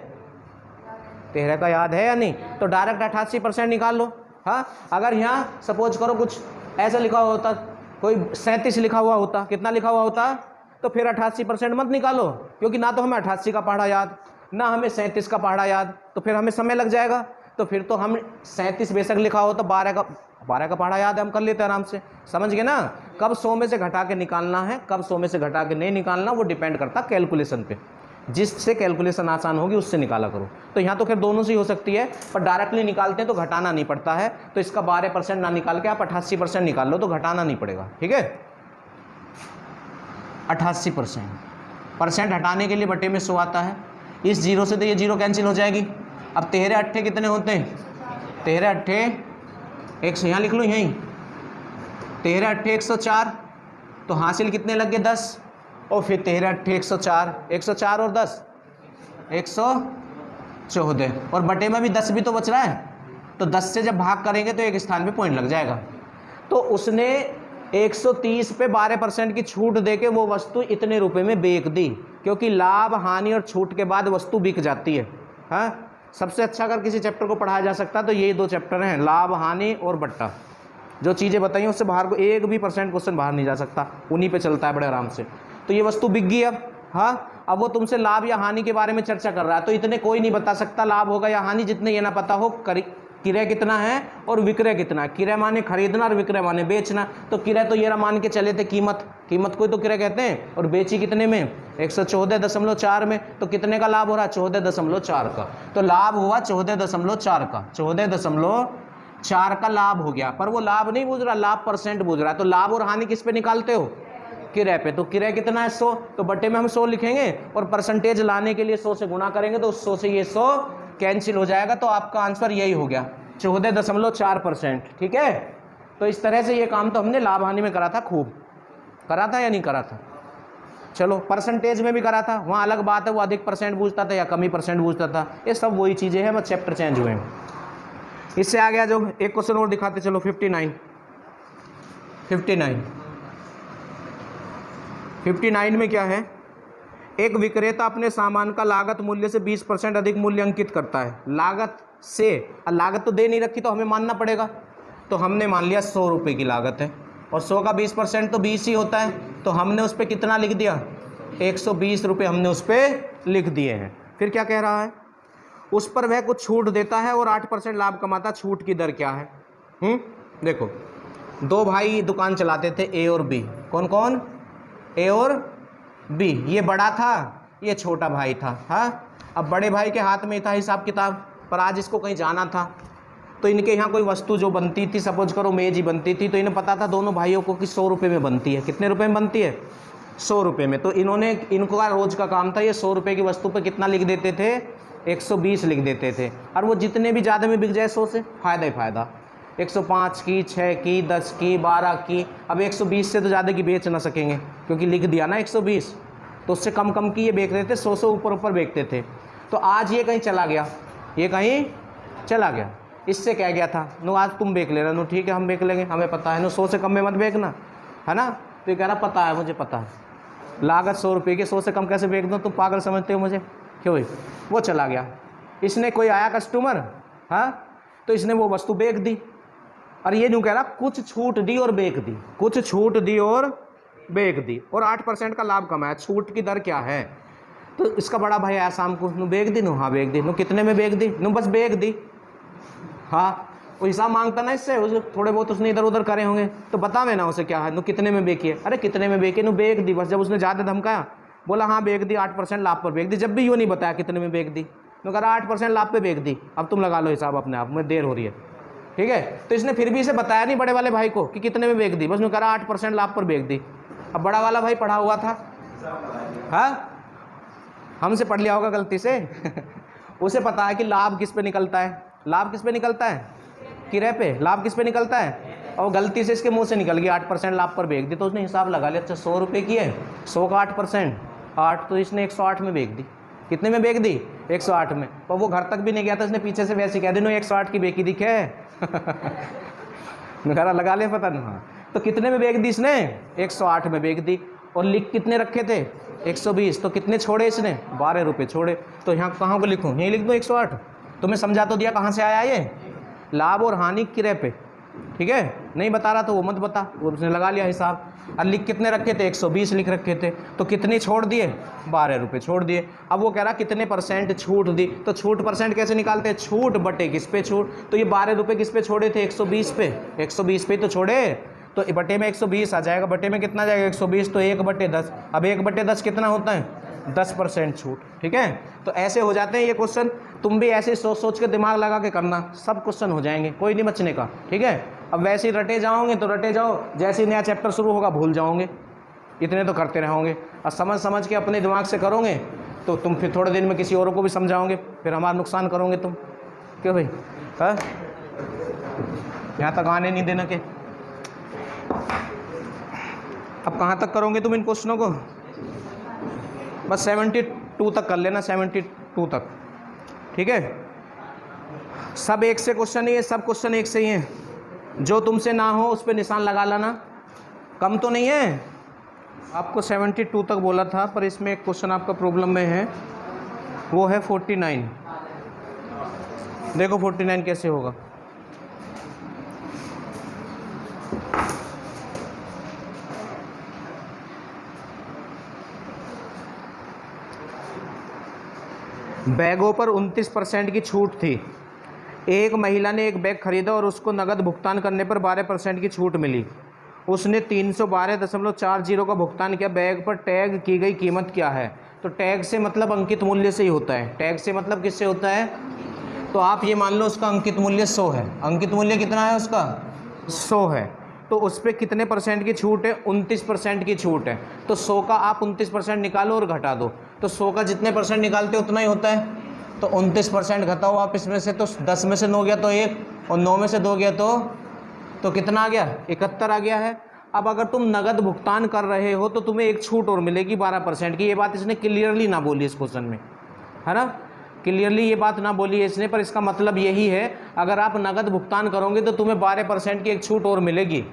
13 का याद है या नहीं? तो डायरेक्ट 88% निकाल लो। हाँ, अगर यहाँ सपोज करो कुछ ऐसा लिखा हुआ होता, कोई 37 लिखा हुआ होता, कितना लिखा हुआ होता, तो फिर 88% मत निकालो, क्योंकि ना तो हमें 88 का पहाड़ा याद, ना हमें 37 का पहाड़ा याद, तो फिर हमें समय लग जाएगा। तो फिर तो हम 37 बेशक लिखा हो तो 12 का पहाड़ा याद है, हम कर लेते हैं आराम से, समझ गए ना। कब 100 में से घटा के निकालना है, कब 100 में से घटा के नहीं निकालना, वो डिपेंड करता कैलकुलेशन पे। जिससे कैलकुलेशन आसान होगी उससे निकाला करो। तो यहाँ तो खैर दोनों से ही हो सकती है, पर डायरेक्टली निकालते हैं तो घटाना नहीं पड़ता है। तो इसका 12% ना निकाल के आप 88% निकाल लो, तो घटाना नहीं पड़ेगा, ठीक है। 88% हटाने के लिए बटे में 100 आता है, इस 0 से तो ये 0 कैंसिल हो जाएगी। अब 13 अट्ठे कितने होते हैं? 13 अट्ठे 100, यहाँ लिख लो यहीं, 13 अट्ठे 104, तो हासिल कितने लग गए? 10, और फिर 13 अट्ठे 104, 104 और 10 114, और बटे में भी 10 भी तो बच रहा है, तो 10 से जब भाग करेंगे तो एक स्थान पे पॉइंट लग जाएगा। तो उसने 130 पे 12% की छूट देके वो वस्तु इतने रुपए में बेच दी, क्योंकि लाभ हानि और छूट के बाद वस्तु बिक जाती है। हाँ, सबसे अच्छा अगर किसी चैप्टर को पढ़ाया जा सकता है तो यही 2 चैप्टर हैं, लाभ हानि और बट्टा। जो चीज़ें बताई उससे बाहर को 1 भी % क्वेश्चन बाहर नहीं जा सकता, उन्हीं पे चलता है बड़े आराम से। तो ये वस्तु बिक गई अब, हाँ, अब वो तुमसे लाभ या हानि के बारे में चर्चा कर रहा है, तो इतने कोई नहीं बता सकता लाभ होगा या हानि, जितने ये ना पता हो क्रय कितना है और विक्रय कितना है। क्रय माने खरीदना और विक्रय माने बेचना। तो क्रय तो ये ना मान के चले थे कीमत को तो क्रय कहते हैं, और बेची कितने में? 114.4 में। तो कितने का लाभ हो रहा है? 14.4 का। तो लाभ हुआ 14.4 का, 14.4 का लाभ हो गया। पर वो लाभ नहीं बूझ रहा, लाभ % बूझ रहा है। तो लाभ और हानि किस पे निकालते हो? क्रय पे। तो क्रय कितना है? 100, तो बटे में हम 100 लिखेंगे, और परसेंटेज लाने के लिए 100 से गुणा करेंगे, तो 100 से ये 100 कैंसिल हो जाएगा। तो आपका आंसर यही हो गया, 14.4%, ठीक है। तो इस तरह से ये काम तो हमने लाभ हानि में करा था, खूब करा था या नहीं करा था? चलो, परसेंटेज में भी करा था, वहाँ अलग बात है, वो अधिक % बूझता था या कम ही % बूझता था, ये सब वही चीज़ें हैं, बस चैप्टर चेंज हुए हैं। इससे आ गया जो एक क्वेश्चन और दिखाते चलो, 59 59 में क्या है, एक विक्रेता अपने सामान का लागत मूल्य से 20% अधिक मूल्य अंकित करता है। लागत से, लागत तो दे नहीं रखी तो हमें मानना पड़ेगा, तो हमने मान लिया 100 रुपये की लागत है और 100 का 20% तो 20 ही होता है, तो हमने उस पर कितना लिख दिया, 120 रुपये हमने उस पर लिख दिए हैं। फिर क्या कह रहा है, उस पर वह कुछ छूट देता है और 8% लाभ कमाता, छूट की दर क्या है। देखो, दो भाई दुकान चलाते थे, ए और बी। कौन कौन, ए और बी। ये बड़ा था, ये छोटा भाई था। हाँ, अब बड़े भाई के हाथ में था हिसाब किताब, पर आज इसको कहीं जाना था, तो इनके यहाँ कोई वस्तु जो बनती थी, सपोज करो मेज ही बनती थी, तो इन्हें पता था दोनों भाइयों को कि 100 रुपये में बनती है। कितने रुपए में बनती है, 100 रुपये में। तो इनका रोज का काम था, ये 100 रुपये की वस्तु पे कितना लिख देते थे, 120 लिख देते थे। और वो जितने भी ज़्यादा में बिक जाए 100 से फ़ायदा ही फ़ायदा, 105 की, 6 की, 10 की, 12 की। अब 120 से तो ज़्यादा की बेच ना सकेंगे क्योंकि लिख दिया ना 120, तो उससे कम कम की ये बेच रहे थे, 100 से ऊपर ऊपर बेचते थे। तो आज ये कहीं चला गया, ये कहीं चला गया, इससे कह गया था नो आज तुम बेच लेना, नो ठीक है हम बेच लेंगे, हमें पता है नो 100 से कम में मत बेचना, है ना। तो ये कह रहा पता है, मुझे पता है, लागत 100 रुपये की, 100 से कम कैसे बेच दूँ, तुम पागल समझते हो मुझे, क्यों। वो चला गया, इसने कोई आया कस्टमर, हाँ, तो इसने वो वस्तु बेच दी। और ये यूँ कह रहा कुछ छूट दी और बेच दी, कुछ छूट दी और बेच दी, और 8% का लाभ कमाया, छूट की दर क्या है। तो इसका बड़ा भाई आया शाम को, नु बेच दी, नु हाँ बेच दी, नु कितने में बेच दी, नु बस बेच दी। हाँ, वो हिसाब मांगता ना इससे, उसे थोड़े बहुत उसने इधर उधर करे होंगे, तो बतावे ना उसे क्या है, नु कितने में बेची है, अरे कितने में बेची, नु बेच दी। बस जब उसने ज़्यादा धमकाया, बोला हाँ बेच दी, 8% लाभ पर बेच दी। जब भी यूँ नहीं बताया कितने में बेच दी, नु कह रहा 8% लाभ पे बेच दी, अब तुम लगा लो हिसाब अपने आप में, देर हो रही है, ठीक है। तो इसने फिर भी इसे बताया नहीं बड़े वाले भाई को कि कितने में बेच दी, बस नु कह रहा 8% लाभ पर बेच दी। अब बड़ा वाला भाई पढ़ा हुआ था, हाँ, हमसे पढ़ लिया होगा गलती से उसे पता है कि लाभ किस पे निकलता है, लाभ किस पे निकलता है, किराए पे। लाभ किस पे निकलता है, और गलती से इसके मुंह से निकल गया 8% लाभ पर बेच दी। तो उसने हिसाब लगा लिया, अच्छा 100 रुपये की है, 100 का 8%, 8, तो इसने 108 में बेच दी। कितने में बेच दी, 108 में। पर वो घर तक भी नहीं गया था, इसने पीछे से वैसे कह दी, 108 की बेची दिखे घर लगा ले पता नहीं। हाँ, तो कितने में बेच दी इसने, 108 में बेच दी। और लिख कितने रखे थे, 120, तो कितने छोड़े इसने, 12 रुपये छोड़े। तो यहाँ कहाँ को लिखूँ, यहीं लिख दूँ 108। तुम्हें समझा तो दिया कहाँ से आया ये, लाभ और हानि किराए पे, ठीक है। नहीं बता रहा तो वो मत बता, वो उसने लगा लिया हिसाब। और लिख कितने रखे थे, 120 लिख रखे थे, तो कितने छोड़ दिए, 12 रुपये छोड़ दिए। अब वो कह रहा कितने % छूट दी, तो छूट % कैसे निकालते हैं, छूट बटे किस पे छूट। तो ये 12 रुपये किस पे छोड़े थे, 120 पे, 120 पे तो छोड़े, तो बटे में 120 आ जाएगा, बटे में कितना जाएगा 120, तो 1/10। अब 1/10 कितना होता है, 10% छूट, ठीक है। तो ऐसे हो जाते हैं ये क्वेश्चन, तुम भी ऐसे सोच सोच के दिमाग लगा के करना, सब क्वेश्चन हो जाएंगे, कोई नहीं बचने का, ठीक है। अब वैसे ही रटे जाओगे तो रटे जाओ, जैसे ही नया चैप्टर शुरू होगा भूल जाओगे, इतने तो करते रहोगे। और समझ समझ के अपने दिमाग से करोगे तो तुम फिर थोड़े दिन में किसी औरों को भी समझाओगे, फिर हमारा नुकसान करोगे तुम, क्यों भाई, हाँ। यहाँ तक आने नहीं देना के, अब कहाँ तक करोगे तुम इन क्वेश्चनों को, बस 72 तक कर लेना, 72 तक, ठीक है। सब एक से क्वेश्चन ही है, सब क्वेश्चन एक से ही हैं, जो तुमसे ना हो उस पर निशान लगा लाना, कम तो नहीं है। आपको 72 तक बोला था, पर इसमें एक क्वेश्चन आपका प्रॉब्लम में है, वो है 49। देखो 49 कैसे होगा। बैगों पर 29% की छूट थी। एक महिला ने एक बैग खरीदा और उसको नकद भुगतान करने पर 12% की छूट मिली। उसने 312.40 का भुगतान किया। बैग पर टैग की गई कीमत क्या है। तो टैग से मतलब अंकित मूल्य से ही होता है। टैग से मतलब किससे होता है, तो आप ये मान लो उसका अंकित मूल्य 100 है। अंकित मूल्य कितना है उसका, 100 है। तो उस पर कितने % की छूट है, 29% की छूट है। तो 100 का आप 29% निकालो और घटा दो, तो 100 का जितने % निकालते उतना ही होता है। तो 29% घटाओ आप इसमें से, तो 10 में से 9 गया तो 1, और 9 में से 2 गया तो कितना आ गया, 71 आ गया है। अब अगर तुम नगद भुगतान कर रहे हो तो तुम्हें एक छूट और मिलेगी 12% की। ये बात इसने क्लियरली ना बोली इस क्वेश्चन में, है ना, क्लियरली ये बात ना बोली है इसने, पर इसका मतलब यही है अगर आप नगद भुगतान करोगे तो तुम्हें 12% की एक छूट और मिलेगी।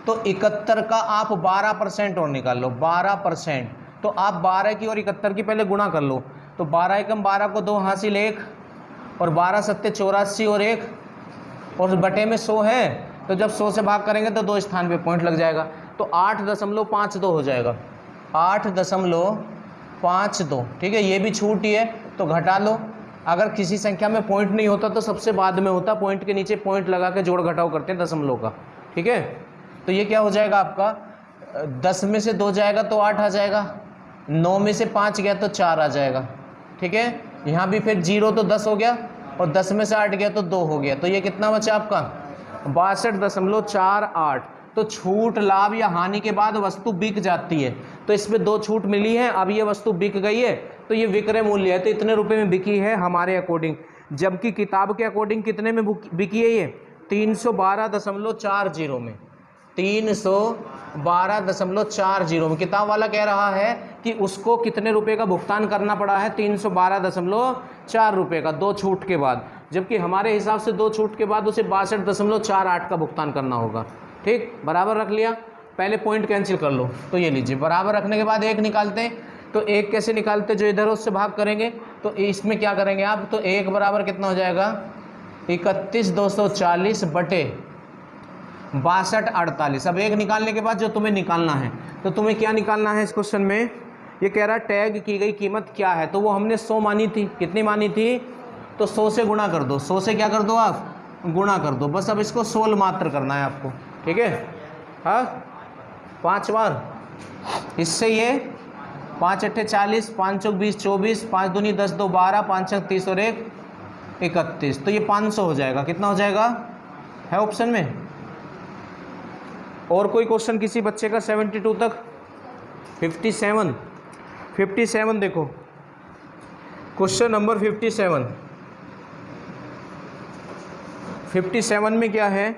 तो 71 का आप 12% और निकाल लो, 12%। तो आप 12 की और 71 की पहले गुणा कर लो, तो 12 एकम 12 को 2 हासिल 1, और 12 सत्ते 84 और 1, और बटे में 100 है, तो जब 100 से भाग करेंगे तो 2 स्थान पे पॉइंट लग जाएगा, तो 8.52 हो जाएगा, 8.52। ठीक है, ये भी छूट ही है तो घटा लो। अगर किसी संख्या में पॉइंट नहीं होता तो सबसे बाद में होता, पॉइंट के नीचे पॉइंट लगा के जोड़ घटाव करते हैं दशमलव का। ठीक है, तो ये क्या हो जाएगा आपका, 10 में से 2 जाएगा तो 8 आ जाएगा, 9 में से 5 गया तो 4 आ जाएगा। ठीक है, यहाँ भी फिर 0 तो 10 हो गया, और 10 में से 8 गया तो 2 हो गया, तो ये कितना बचा आपका 62.48। तो छूट, लाभ या हानि के बाद वस्तु बिक जाती है, तो इसमें 2 छूट मिली है, अब ये वस्तु बिक गई है तो ये विक्रय मूल्य है, तो इतने रुपए में बिकी है हमारे अकॉर्डिंग, जबकि किताब के अकॉर्डिंग कितने में बिकी है ये 312.40 में, 312.40 में। किताब वाला कह रहा है कि उसको कितने रुपए का भुगतान करना पड़ा है, 312.4 रुपये का 2 छूट के बाद, जबकि हमारे हिसाब से 2 छूट के बाद उसे 62.48 का भुगतान करना होगा। ठीक, बराबर रख लिया, पहले पॉइंट कैंसिल कर लो, तो ये लीजिए, बराबर रखने के बाद 1 निकालते हैं, तो 1 कैसे निकालते, जो इधर उससे भाग करेंगे, तो इसमें क्या करेंगे आप, तो 1 बराबर कितना हो जाएगा 31,240 बटे 62.48। अब 1 निकालने के बाद जो तुम्हें निकालना है, तो तुम्हें क्या निकालना है इस क्वेश्चन में, ये कह रहा है टैग की गई कीमत क्या है, तो वो हमने 100 मानी थी, कितनी मानी थी, तो 100 से गुणा कर दो, 100 से क्या कर दो आप, गुणा कर दो, बस अब इसको 16 मात्र करना है आपको। ठीक है, हाँ 5 बार, इससे ये 5 अट्ठे 40, 5 चौक 20 24, 5 दूनी 10 2 12, 5 छक 30 और 1 31, तो ये 500 हो जाएगा। कितना हो जाएगा, है ऑप्शन में। और कोई क्वेश्चन किसी बच्चे का 72 तक, 57 देखो, क्वेश्चन नंबर 57 में क्या है,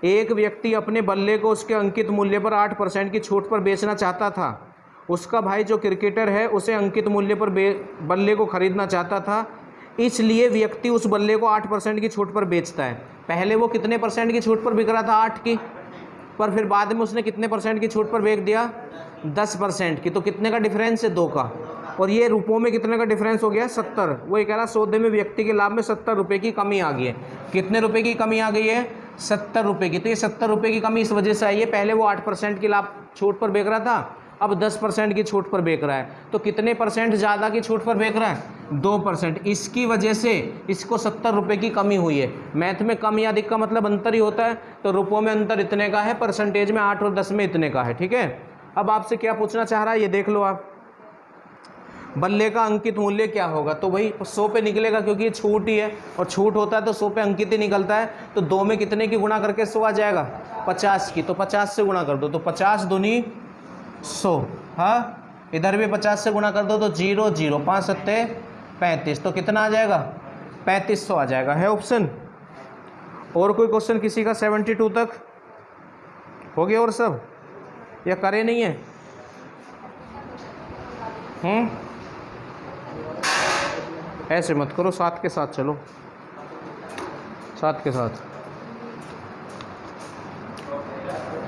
एक व्यक्ति अपने बल्ले को उसके अंकित मूल्य पर 8% की छूट पर बेचना चाहता था। उसका भाई जो क्रिकेटर है उसे अंकित मूल्य पर बल्ले को खरीदना चाहता था, इसलिए व्यक्ति उस बल्ले को 8% की छूट पर बेचता है। पहले वो कितने परसेंट की छूट पर बिक रहा था, 8 की, पर फिर बाद में उसने कितने परसेंट की छूट पर बेच दिया, 10% की, तो कितने का डिफरेंस है, 2 का, और ये रुपयों में कितने का डिफरेंस हो गया, 70। वो ये कह रहा सौदे में व्यक्ति के लाभ में 70 रुपये की कमी आ गई है। कितने रुपए की कमी आ गई है, 70 रुपये की। तो ये 70 रुपये की कमी इस वजह से आई है, पहले वो 8% की लाभ छूट पर बेच रहा था, अब 10% की छूट पर बेच रहा है, तो कितने परसेंट ज़्यादा की छूट पर बेच रहा है, 2%। इसकी वजह से इसको 70 रुपये की कमी हुई है। मैथ में कम या अधिक का मतलब अंतर ही होता है, तो रुपयों में अंतर इतने का है, परसेंटेज में 8 और 10 में इतने का है। ठीक है, अब आपसे क्या पूछना चाह रहा है ये देख लो आप, बल्ले का अंकित मूल्य क्या होगा, तो भाई 100 पे निकलेगा, क्योंकि ये छूट ही है, और छूट होता है तो 100 पे अंकित ही निकलता है, तो 2 में कितने की गुणा करके 100 आ जाएगा, 50 की, तो 50 से गुणा कर दो, तो 50 दूनी 100, हाँ इधर भी 50 से गुणा कर दो, तो 0 0 5 सत्ते 35, तो कितना आ जाएगा, 3500 आ जाएगा, है ऑप्शन। और कोई क्वेश्चन किसी का 72 तक हो गया, और सब या करे नहीं है, ऐसे मत करो, साथ के साथ चलो, साथ के साथ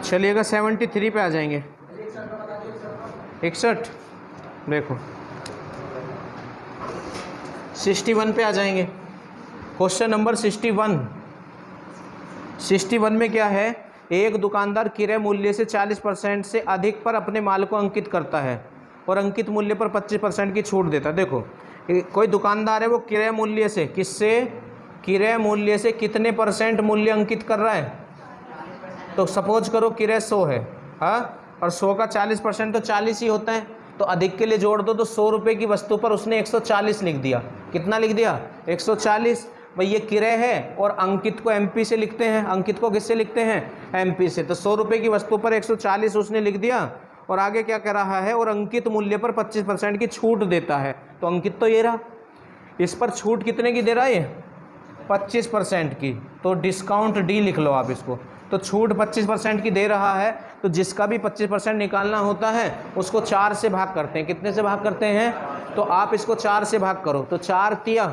चलिएगा। 73 पे आ जाएंगे, 61 देखो, 61 पे आ जाएंगे, क्वेश्चन नंबर 61 में क्या है, एक दुकानदार क्रय मूल्य से 40% से अधिक पर अपने माल को अंकित करता है और अंकित मूल्य पर 25% की छूट देता है। देखो कोई दुकानदार है, वो क्रय मूल्य से, किससे, क्रय मूल्य से कितने % मूल्य अंकित कर रहा है, तो सपोज करो क्रय 100 है, हाँ, और 100 का 40% तो 40 ही होता है, तो अधिक के लिए जोड़ दो, तो 100 रुपये की वस्तु पर उसने 140 लिख दिया। कितना लिख दिया, 140। भाई ये क्रय है, और अंकित को MP से लिखते हैं, अंकित को किससे लिखते हैं, MP से, तो 100 रुपये की वस्तु पर 140 उसने लिख दिया, और आगे क्या कह रहा है, और अंकित मूल्य पर 25% की छूट देता है, तो अंकित तो ये रहा, इस पर छूट कितने की दे रहा है, 25% की, तो डिस्काउंट D लिख लो आप इसको, तो छूट 25% की दे रहा है, तो जिसका भी 25% निकालना होता है उसको 4 से भाग करते हैं। कितने से भाग करते हैं, तो आप इसको 4 से भाग करो, तो 4 तिया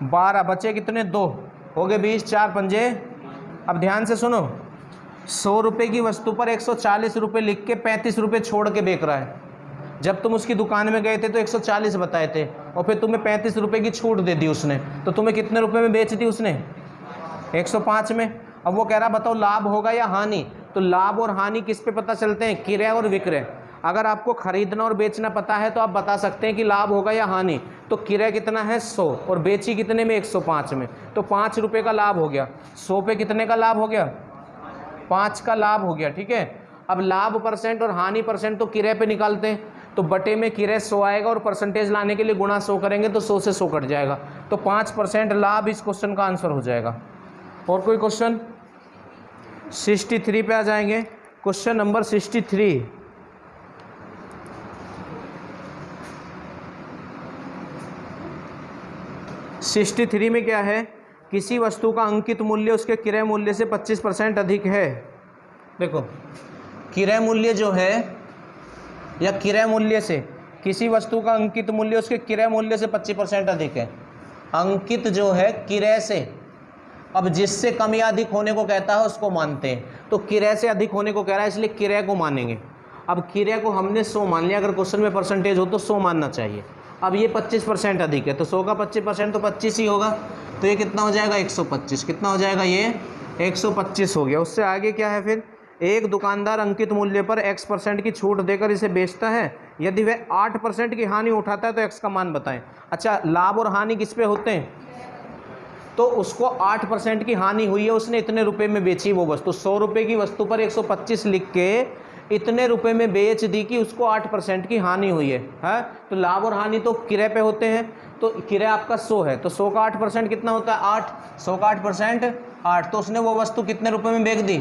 12, बचे कितने, 2 हो गए, 20, 4 पंजे। अब ध्यान से सुनो, 100 रुपये की वस्तु पर 140 रुपये लिख के 35 रुपये छोड़ के बेच रहा है। जब तुम उसकी दुकान में गए थे तो 140 बताए थे और फिर तुम्हें 35 रुपये की छूट दे दी उसने, तो तुम्हें कितने रुपए में बेच दी उसने? 105 में। अब वो कह रहा बताओ लाभ होगा या हानि। तो लाभ और हानि किस पे पता चलते हैं? क्रय और विक्रय। अगर आपको खरीदना और बेचना पता है तो आप बता सकते हैं कि लाभ होगा या हानि। तो क्रय कितना है? 100 और बेची कितने में? 105 में। तो 5 रुपये का लाभ हो गया। 100 पे कितने का लाभ हो गया? 5 का लाभ हो गया। ठीक है। अब लाभ परसेंट और हानि परसेंट तो क्रय पे निकालते हैं, तो बटे में क्रय 100 आएगा और परसेंटेज लाने के लिए गुणा 100 करेंगे तो 100 से 100 कट जाएगा। तो 5% लाभ इस क्वेश्चन का आंसर हो जाएगा। और कोई क्वेश्चन? 63 पे आ जाएंगे। Question number 63। में क्या है? किसी वस्तु का अंकित मूल्य उसके क्रय मूल्य से 25% अधिक है। देखो क्रय मूल्य जो है या क्रय मूल्य से किसी वस्तु का अंकित मूल्य उसके क्रय मूल्य से 25% अधिक है। अंकित जो है क्रय से, अब जिससे कम या अधिक होने को कहता है उसको मानते हैं, तो क्रय से अधिक होने को कह रहा है इसलिए क्रय को मानेंगे। अब क्रय को हमने 100 मान लिया, अगर क्वेश्चन में परसेंटेज हो तो 100 मानना चाहिए। अब ये 25% अधिक है तो 100 का 25% तो 25 ही होगा, तो ये कितना हो जाएगा? 125। कितना हो जाएगा? ये 125 हो गया। उससे आगे क्या है फिर? एक दुकानदार अंकित मूल्य पर X% की छूट देकर इसे बेचता है। यदि वह 8% की हानि उठाता है तो X का मान बताएं। अच्छा, लाभ और हानि किस पे होते हैं? तो उसको 8% की हानि हुई है, उसने इतने रुपए में बेची वो वस्तु। 100 रुपये की वस्तु पर 125 लिख के इतने रुपए में बेच दी कि उसको 8% की हानि हुई है। तो लाभ और हानि तो क्रय पे होते हैं, तो क्रय आपका 100 है तो 100 का 8% कितना होता है? 8। 100 का 8% 8। तो उसने वो वस्तु कितने रुपए में बेच दी?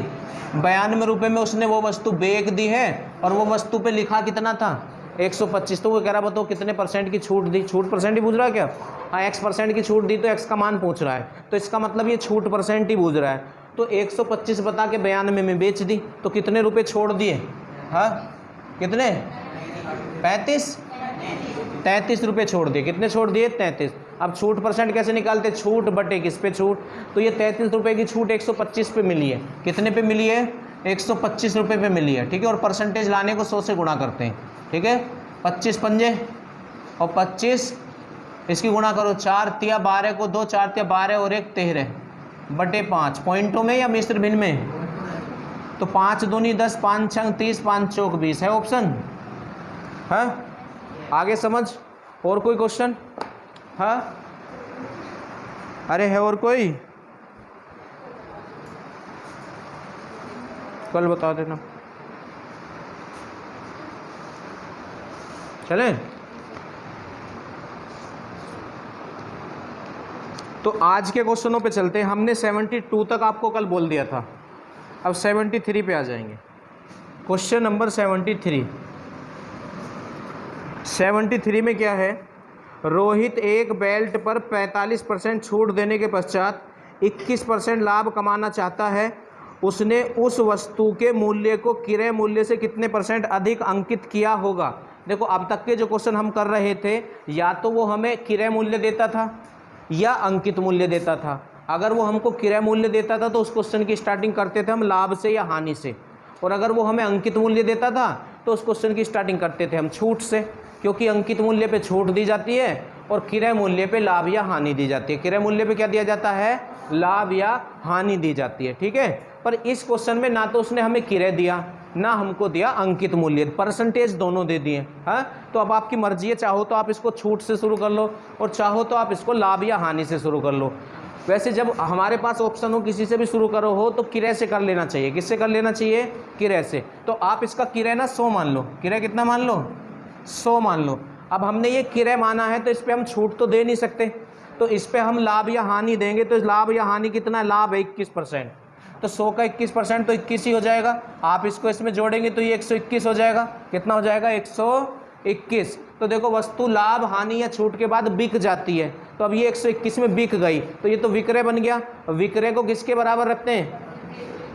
92 रुपये में उसने वो वस्तु बेच दी है और वो वस्तु पे लिखा कितना था? 125। तो वो कह रहा बताओ कितने परसेंट की छूट दी? छूट परसेंट ही पूछ रहा है क्या? हाँ, X% की छूट दी तो X का मान पूछ रहा है, तो इसका मतलब ये छूट परसेंट ही पूछ रहा है। तो 125 बता के 92 में बेच दी, तो कितने रुपए छोड़ दिए? हाँ कितने? 33 रुपये छोड़ दिए। कितने छोड़ दिए? 33। अब छूट परसेंट कैसे निकालते? छूट बटे किस पे छूट। तो ये 33 रुपये की छूट 125 पे मिली है। कितने पे मिली है? 125 रुपये पे मिली है। ठीक है। और परसेंटेज लाने को 100 से गुणा करते हैं। ठीक है। 25 पंजे और 25 इसकी गुणा करो, 4 तिया 12 को 2, 4 तिया 12 और 1 13 बटे 5। पॉइंटों में या मिश्र भिन्न में? तो 5 दूनी 10, 5 छंग 30, 5 चौक 20 है ऑप्शन। हाँ आगे समझ। और कोई क्वेश्चन? हाँ अरे है और कोई? कल बता देना। चले तो आज के क्वेश्चनों पे चलते हैं। हमने 72 तक आपको कल बोल दिया था, अब 73 पे आ जाएंगे। क्वेश्चन नंबर 73 में क्या है? रोहित एक बेल्ट पर 45% छूट देने के पश्चात 21% लाभ कमाना चाहता है। उसने उस वस्तु के मूल्य को क्रय मूल्य से कितने % अधिक अंकित किया होगा? देखो अब तक के जो क्वेश्चन हम कर रहे थे, या तो वो हमें क्रय मूल्य देता था या अंकित मूल्य देता था। अगर वो हमको क्रय मूल्य देता था तो उस क्वेश्चन की स्टार्टिंग करते थे हम लाभ से या हानि से, और अगर वो हमें अंकित मूल्य देता था तो उस क्वेश्चन की स्टार्टिंग करते थे हम छूट से, क्योंकि अंकित मूल्य पे छूट दी जाती है और क्रय मूल्य पे लाभ या हानि दी जाती है। क्रय मूल्य पे क्या दिया जाता है? लाभ या हानि दी जाती है। ठीक है। पर इस क्वेश्चन में ना तो उसने हमें क्रय दिया ना हमको दिया अंकित मूल्य, परसेंटेज दोनों दे दिए। हाँ तो अब आपकी मर्जी है, चाहो तो आप इसको छूट से शुरू कर लो और चाहो तो आप इसको लाभ या हानि से शुरू कर लो। वैसे जब हमारे पास ऑप्शन हो किसी से भी शुरू करो हो तो क्रय से कर लेना चाहिए। किससे कर लेना चाहिए? क्रय से। तो आप इसका क्रय ना 100 मान लो। क्रय कितना मान लो? 100 मान लो। अब हमने ये क्रय माना है तो इस पर हम छूट तो दे नहीं सकते, तो इस पर हम लाभ या हानि देंगे। तो लाभ या हानि कितना? लाभ है 21%, तो 100 का 21% तो 21 ही हो जाएगा। आप इसको इसमें जोड़ेंगे तो ये 121 हो जाएगा। कितना हो जाएगा? 121। तो देखो वस्तु लाभ हानि या छूट के बाद बिक जाती है, तो अब ये 121 में बिक गई, तो ये तो विक्रय बन गया। विक्रय को किसके बराबर रखते हैं?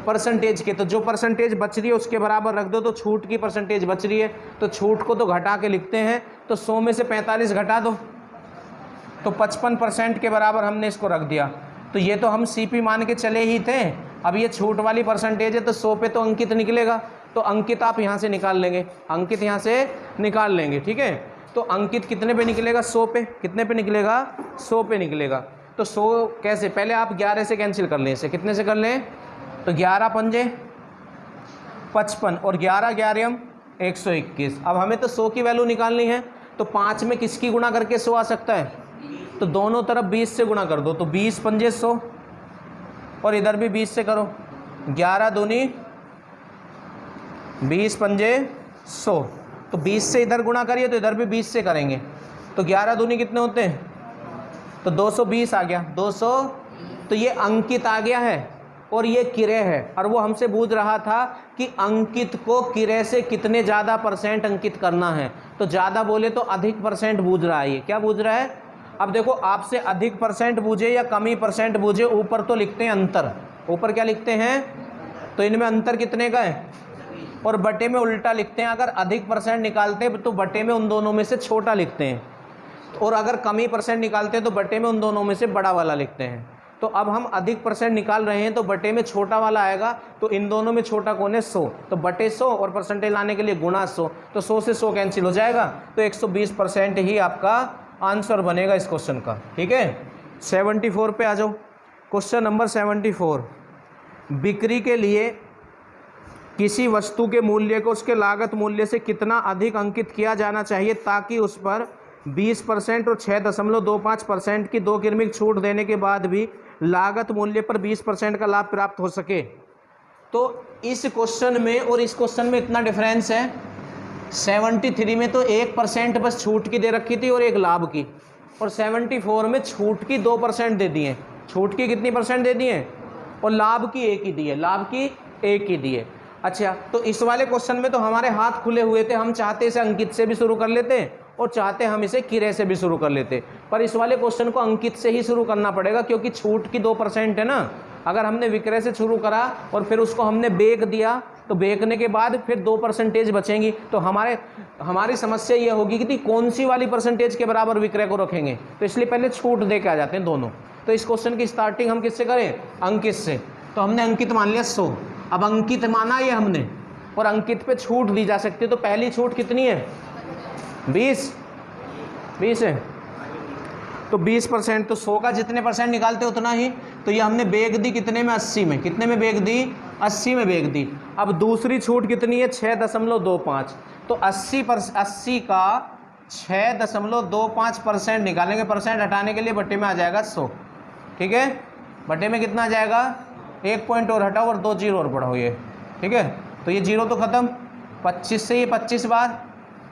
परसेंटेज के। तो जो परसेंटेज बच रही है उसके बराबर रख दो, तो छूट की परसेंटेज बच रही है, तो छूट को तो घटा के लिखते हैं। तो 100 में से 45 घटा दो तो 55% के बराबर हमने इसको रख दिया। तो ये तो हम सीपी मान के चले ही थे, अब ये छूट वाली परसेंटेज है तो 100 पे तो अंकित निकलेगा, तो अंकित आप यहाँ से निकाल लेंगे, अंकित यहाँ से निकाल लेंगे, ठीक है। तो अंकित कितने पे निकलेगा? 100 पे। कितने पे निकलेगा? 100 पे निकलेगा। तो 100 कैसे? पहले आप 11 से कैंसिल कर लें, इसे कितने से कर लें? तो 11 पंजे 55 और 11 11 121। अब हमें तो 100 की वैल्यू निकालनी है, तो 5 में किसकी गुणा करके 100 आ सकता है? तो दोनों तरफ 20 से गुणा कर दो, तो 20 पंजे 100 और इधर भी 20 से करो, 11 दूनी 20 पंजे 100, तो 20 से इधर गुणा करिए तो इधर भी 20 से करेंगे, तो 11 दूनी कितने होते हैं? तो 220 आ गया, 200। तो ये अंकित आ गया है और ये किरय है, और वो हमसे पूछ रहा था कि अंकित को किरय से कितने ज़्यादा परसेंट अंकित करना है, तो ज़्यादा बोले तो अधिक परसेंट पूछ रहा है। ये क्या पूछ रहा है? अब देखो, आपसे अधिक परसेंट पूछे या कमी परसेंट पूछे, ऊपर तो लिखते हैं अंतर, ऊपर क्या लिखते हैं? तो इनमें अंतर कितने का है, और बटे में उल्टा लिखते हैं। अगर अधिक परसेंट निकालते हैं तो बटे में उन दोनों में से छोटा लिखते हैं, और अगर कमी परसेंट निकालते हैं तो बटे में उन दोनों में से बड़ा वाला लिखते हैं। तो अब हम अधिक परसेंट निकाल रहे हैं तो बटे में छोटा वाला आएगा, तो इन दोनों में छोटा कौन है? 100, तो बटे 100 और परसेंटेज लाने के लिए गुणा 100, तो 100 से 100 कैंसिल हो जाएगा, तो 120% ही आपका आंसर बनेगा इस क्वेश्चन का, ठीक है। 74 पे आ जाओ। क्वेश्चन नंबर 74, बिक्री के लिए किसी वस्तु के मूल्य को उसके लागत मूल्य से कितना अधिक अंकित किया जाना चाहिए ताकि उस पर 20% और 6.25% की 2 क्रमिक छूट देने के बाद भी लागत मूल्य पर 20% का लाभ प्राप्त हो सके। तो इस क्वेश्चन में और इस क्वेश्चन में इतना डिफरेंस है। 73 में तो 1% बस छूट की दे रखी थी और एक लाभ की, और 74 में छूट की 2% दे दी है। छूट की कितनी परसेंट दे दी है? और लाभ की 1 ही दी है, लाभ की 1 ही दी है। अच्छा, तो इस वाले क्वेश्चन में तो हमारे हाथ खुले हुए थे, हम चाहते इसे अंकित से भी शुरू कर लेते और चाहते हम इसे किरय से भी शुरू कर लेते, पर इस वाले क्वेश्चन को अंकित से ही शुरू करना पड़ेगा क्योंकि छूट की 2% है ना। अगर हमने विक्रय से शुरू करा और फिर उसको हमने बेच दिया, तो बेचने के बाद फिर 2% बचेंगी, तो हमारी समस्या ये होगी कि कौन सी वाली परसेंटेज के बराबर विक्रय को रखेंगे, तो इसलिए पहले छूट दे के आ जाते हैं दोनों। तो इस क्वेश्चन की स्टार्टिंग हम किससे करें? अंकित से। तो हमने अंकित मान लिया 100, अब अंकित माना ये हमने, और अंकित पे छूट दी जा सकती है, तो पहली छूट कितनी है? 20 है, तो 20%, तो 100 का जितने परसेंट निकालते उतना ही। तो ये हमने बेच दी कितने में? 80 में। कितने में बेच दी? 80 में बेच दी। अब दूसरी छूट कितनी है? 6.25, तो 80 का 6.25% निकालेंगे, परसेंट हटाने के लिए बटे में आ जाएगा 100, ठीक है। बटे में कितना आ जाएगा? 1 पॉइंट और हटाओ और 2 जीरो और बढ़ाओ ये, ठीक है। तो ये जीरो तो ख़त्म, 25 से ये 25 बार,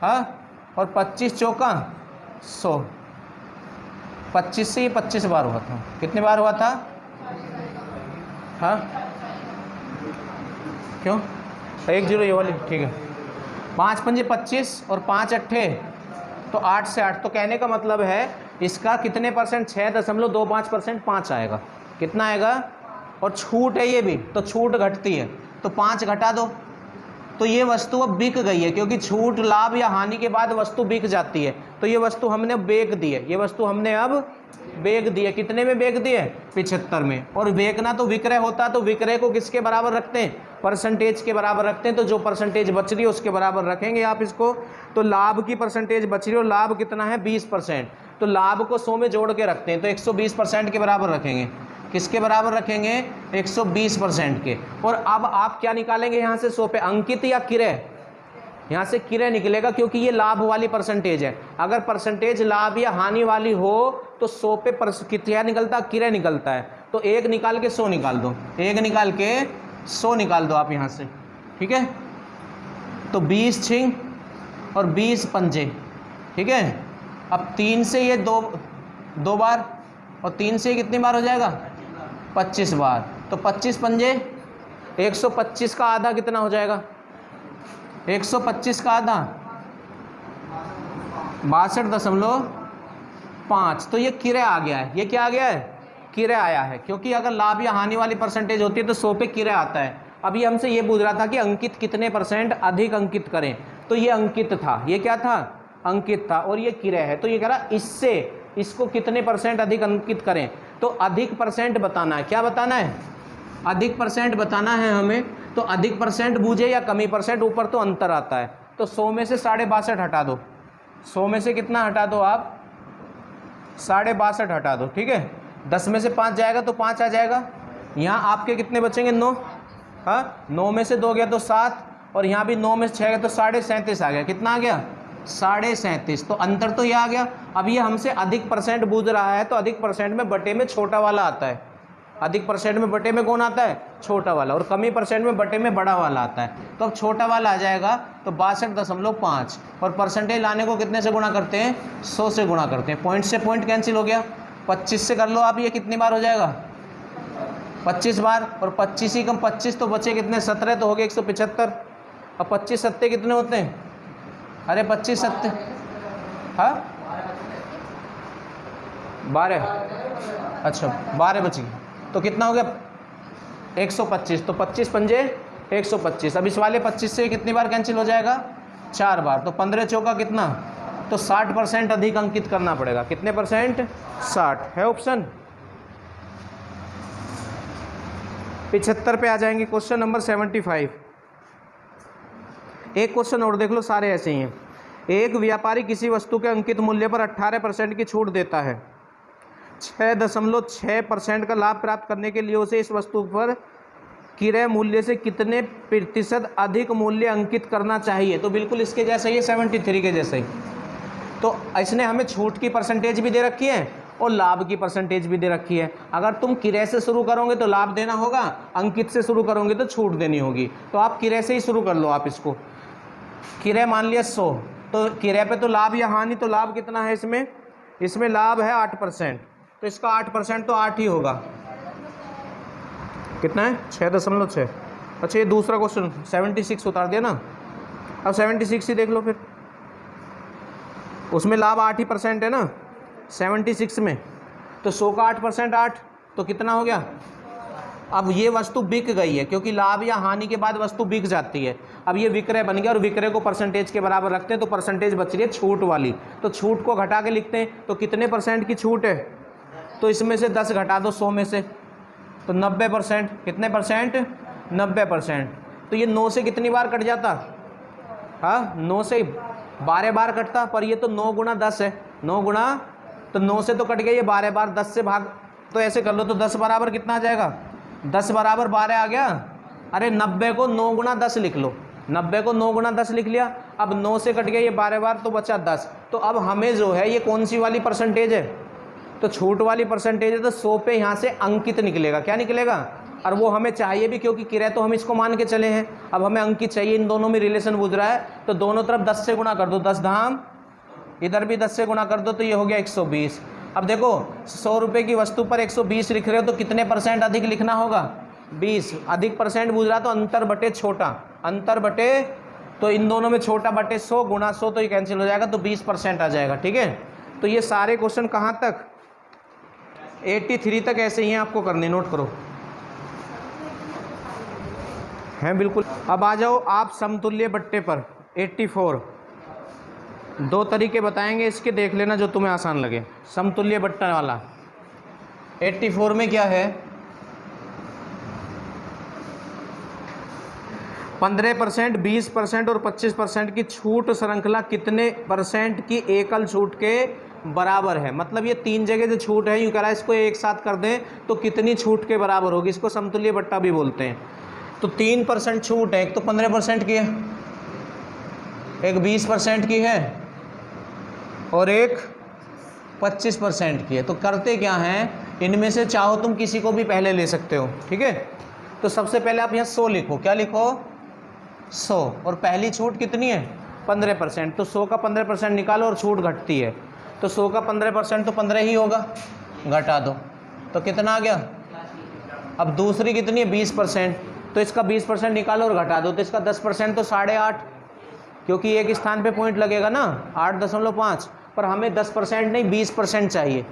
हाँ, और 25 चौका 100, 25 से ये 25 बार हुआ था। कितने बार हुआ था? हाँ, क्यों? तो 1 जीरो ये वाली, ठीक है। 5 पंजे 25 और 5 अट्ठे, तो 8 से 8, तो कहने का मतलब है इसका कितने परसेंट? 6.25% 5 आएगा। कितना आएगा? और छूट है ये भी, तो छूट घटती है, तो 5 घटा दो, तो ये वस्तु अब बिक गई है, क्योंकि छूट, लाभ या हानि के बाद वस्तु बिक जाती है। तो ये वस्तु हमने बेच दी है, ये वस्तु हमने अब बेच दी है। कितने में बेच दी है? 75 में। और बेचना तो विक्रय होता, तो विक्रय को किसके बराबर रखते हैं? परसेंटेज के बराबर रखते हैं। तो जो परसेंटेज बच रही है उसके बराबर रखेंगे आप इसको। तो लाभ की परसेंटेज बच रही है, और लाभ कितना है? 20%, तो लाभ को 100 में जोड़ के रखते हैं, तो 120% के बराबर रखेंगे। किसके बराबर रखेंगे? 120% के। और अब आप क्या निकालेंगे यहाँ से 100 पे? अंकित या किरय? यहाँ से किरय निकलेगा, क्योंकि ये लाभ वाली परसेंटेज है। अगर परसेंटेज लाभ या हानि वाली हो तो 100 पे क्या निकलता? किरय निकलता है। तो 1 निकाल के 100 निकाल दो, 1 निकाल के 100 निकाल दो आप यहाँ से, ठीक है। तो 20 छिंग और 20 पंजे, ठीक है। अब 3 से ये दो बार, और 3 से कितनी बार हो जाएगा? 25 बार। तो 25 पंजे 125 का आधा कितना हो जाएगा? 125 का आधा 62.5। तो ये किरय आ गया है। ये क्या आ गया है? किरय आया है, क्योंकि अगर लाभ या हानि वाली परसेंटेज होती है तो 100 पे किरय आता है। अभी हमसे ये पूछ रहा था कि अंकित कितने परसेंट अधिक अंकित करें, तो ये अंकित था। ये क्या था? अंकित था, और ये किरय है। तो ये कह रहा इससे इसको कितने परसेंट अधिक अंकित करें, तो अधिक परसेंट बताना है। क्या बताना है? अधिक परसेंट बताना है हमें, तो अधिक परसेंट बूझे या कमी परसेंट, ऊपर तो अंतर आता है। तो 100 में से 62.5 हटा दो, 100 में से कितना हटा दो आप, 62.5 हटा दो, ठीक है। 10 में से 5 जाएगा तो 5 आ जाएगा, यहाँ आपके कितने बचेंगे 9, हाँ 9 में से 2 गया तो 7, और यहाँ भी 9 में से 6 गया तो 37.5 आ गया, कितना आ गया 37.5। तो अंतर तो ये आ गया। अब ये हमसे अधिक परसेंट बूझ रहा है, तो अधिक परसेंट में बटे में छोटा वाला आता है, अधिक परसेंट में बटे में कौन आता है, छोटा वाला, और कमी परसेंट में बटे में बड़ा वाला आता है। तो अब छोटा वाला आ जाएगा तो 62.5, और परसेंटेज लाने को कितने से गुणा करते हैं, 100 से गुणा करते हैं। पॉइंट से पॉइंट कैंसिल हो गया, 25 से कर लो आप, ये कितनी बार हो जाएगा 25 बार, और 25 ही कम 25 तो बचे कितने 17, तो हो गए 175। अब 25 सत्ते कितने होते हैं, अरे 25 सत्ते, हाँ 12, अच्छा 12 बची, तो कितना हो गया 125, तो 25 पंजे 125। अब इस वाले 25 से कितनी बार कैंसिल हो जाएगा, 4 बार, तो 15 चौका कितना, तो 60% अधिक अंकित करना पड़ेगा। कितने परसेंट, 60 है ऑप्शन। 75 पे आ जाएंगे, क्वेश्चन नंबर 75। एक क्वेश्चन और देख लो, सारे ऐसे ही हैं। एक व्यापारी किसी वस्तु के अंकित मूल्य पर 18% की छूट देता है, 6.6% का लाभ प्राप्त करने के लिए उसे इस वस्तु पर क्रय मूल्य से कितने प्रतिशत अधिक मूल्य अंकित करना चाहिए। तो बिल्कुल इसके जैसा ही है, 73 के जैसा ही। तो इसने हमें छूट की परसेंटेज भी दे रखी है और लाभ की परसेंटेज भी दे रखी है। अगर तुम क्रय से शुरू करोगे तो लाभ देना होगा, अंकित से शुरू करोगे तो छूट देनी होगी। तो आप क्रय से ही शुरू कर लो। आप इसको क्रय मान लिया 100, तो क्रय पे तो लाभ या हानि, तो लाभ कितना है इसमें, इसमें लाभ है 8%, तो इसका 8% तो 8 ही होगा। कितना है 6.6। अच्छा ये दूसरा क्वेश्चन 76 उतार दिया ना, अब 76 ही देख लो फिर, उसमें लाभ 8% है ना 76 में, तो 100 का 8% 8, तो कितना हो गया। अब ये वस्तु बिक गई है, क्योंकि लाभ या हानि के बाद वस्तु बिक जाती है। अब ये विक्रय बन गया, और विक्रय को परसेंटेज के बराबर रखते हैं, तो परसेंटेज बच रही है छूट वाली, तो छूट को घटा के लिखते हैं। तो कितने परसेंट की छूट है, तो इसमें से 10 घटा दो 100 में से, तो 90%। कितने परसेंट, 90%। तो ये 9 से कितनी बार कट जाता, हाँ 9 से 12 बार कटता, पर ये तो 9 गुणा 10 है, 9 गुणा, तो 9 से तो कट गया, ये 12 बार 10 से भाग, तो ऐसे कर लो, तो 10 बराबर कितना आ जाएगा, 10 बराबर 12 आ गया। अरे 90 को 9 गुणा 10 लिख लो, 90 को 9 गुणा 10 लिख लिया। अब 9 से कट गया ये 12 बार, तो बचा 10। तो अब हमें जो है ये कौन सी वाली परसेंटेज है, तो छूट वाली परसेंटेज है। तो 100 पे यहाँ से अंकित निकलेगा, क्या निकलेगा, और वो हमें चाहिए भी, क्योंकि क्रय तो हम इसको मान के चले हैं। अब हमें अंकित चाहिए, इन दोनों में रिलेशन बुझ रहा है, तो दोनों तरफ 10 से गुणा कर दो, 10 धाम, इधर भी 10 से गुणा कर दो, तो ये हो गया 120। अब देखो 100 रुपये की वस्तु पर 120 लिख रहे हो, तो कितने परसेंट अधिक लिखना होगा, 20। अधिक परसेंट बुझ रहा, तो अंतर बटे छोटा, अंतर बटे, तो इन दोनों में छोटा बटे 100 गुणा 100, तो ये कैंसिल हो जाएगा, तो 20% आ जाएगा, ठीक है। तो ये सारे क्वेश्चन कहाँ तक, 83 तक ऐसे ही हैं, आपको करने, नोट करो, हैं बिल्कुल। अब आ जाओ आप समतुल्य बट्टे पर 84। 2 तरीके बताएंगे इसके, देख लेना जो तुम्हें आसान लगे। समतुल्य बट्टा वाला 84 में क्या है, 15%, 20% और 25% की छूट श्रृंखला कितने परसेंट की एकल छूट के बराबर है। मतलब ये 3 जगह जो छूट है, यूँ कह रहा है इसको एक साथ कर दें तो कितनी छूट के बराबर होगी, इसको समतुल्य बट्टा भी बोलते हैं। तो 3% छूट है, एक तो 15% की है, एक 20% की है, और एक 25% की है। तो करते क्या हैं, इनमें से चाहो तुम किसी को भी पहले ले सकते हो, ठीक है। तो सबसे पहले आप यहाँ 100 लिखो, क्या लिखो 100, और पहली छूट कितनी है 15%, तो 100 का 15% निकालो और छूट घटती है, तो 100 का 15% तो 15 ही होगा, घटा दो तो कितना आ गया। अब दूसरी कितनी है 20%, तो इसका 20% निकालो और घटा दो, तो इसका 10% तो 8.5, क्योंकि एक स्थान पे पॉइंट लगेगा ना 8.5, पर हमें 10% नहीं 20% चाहिए।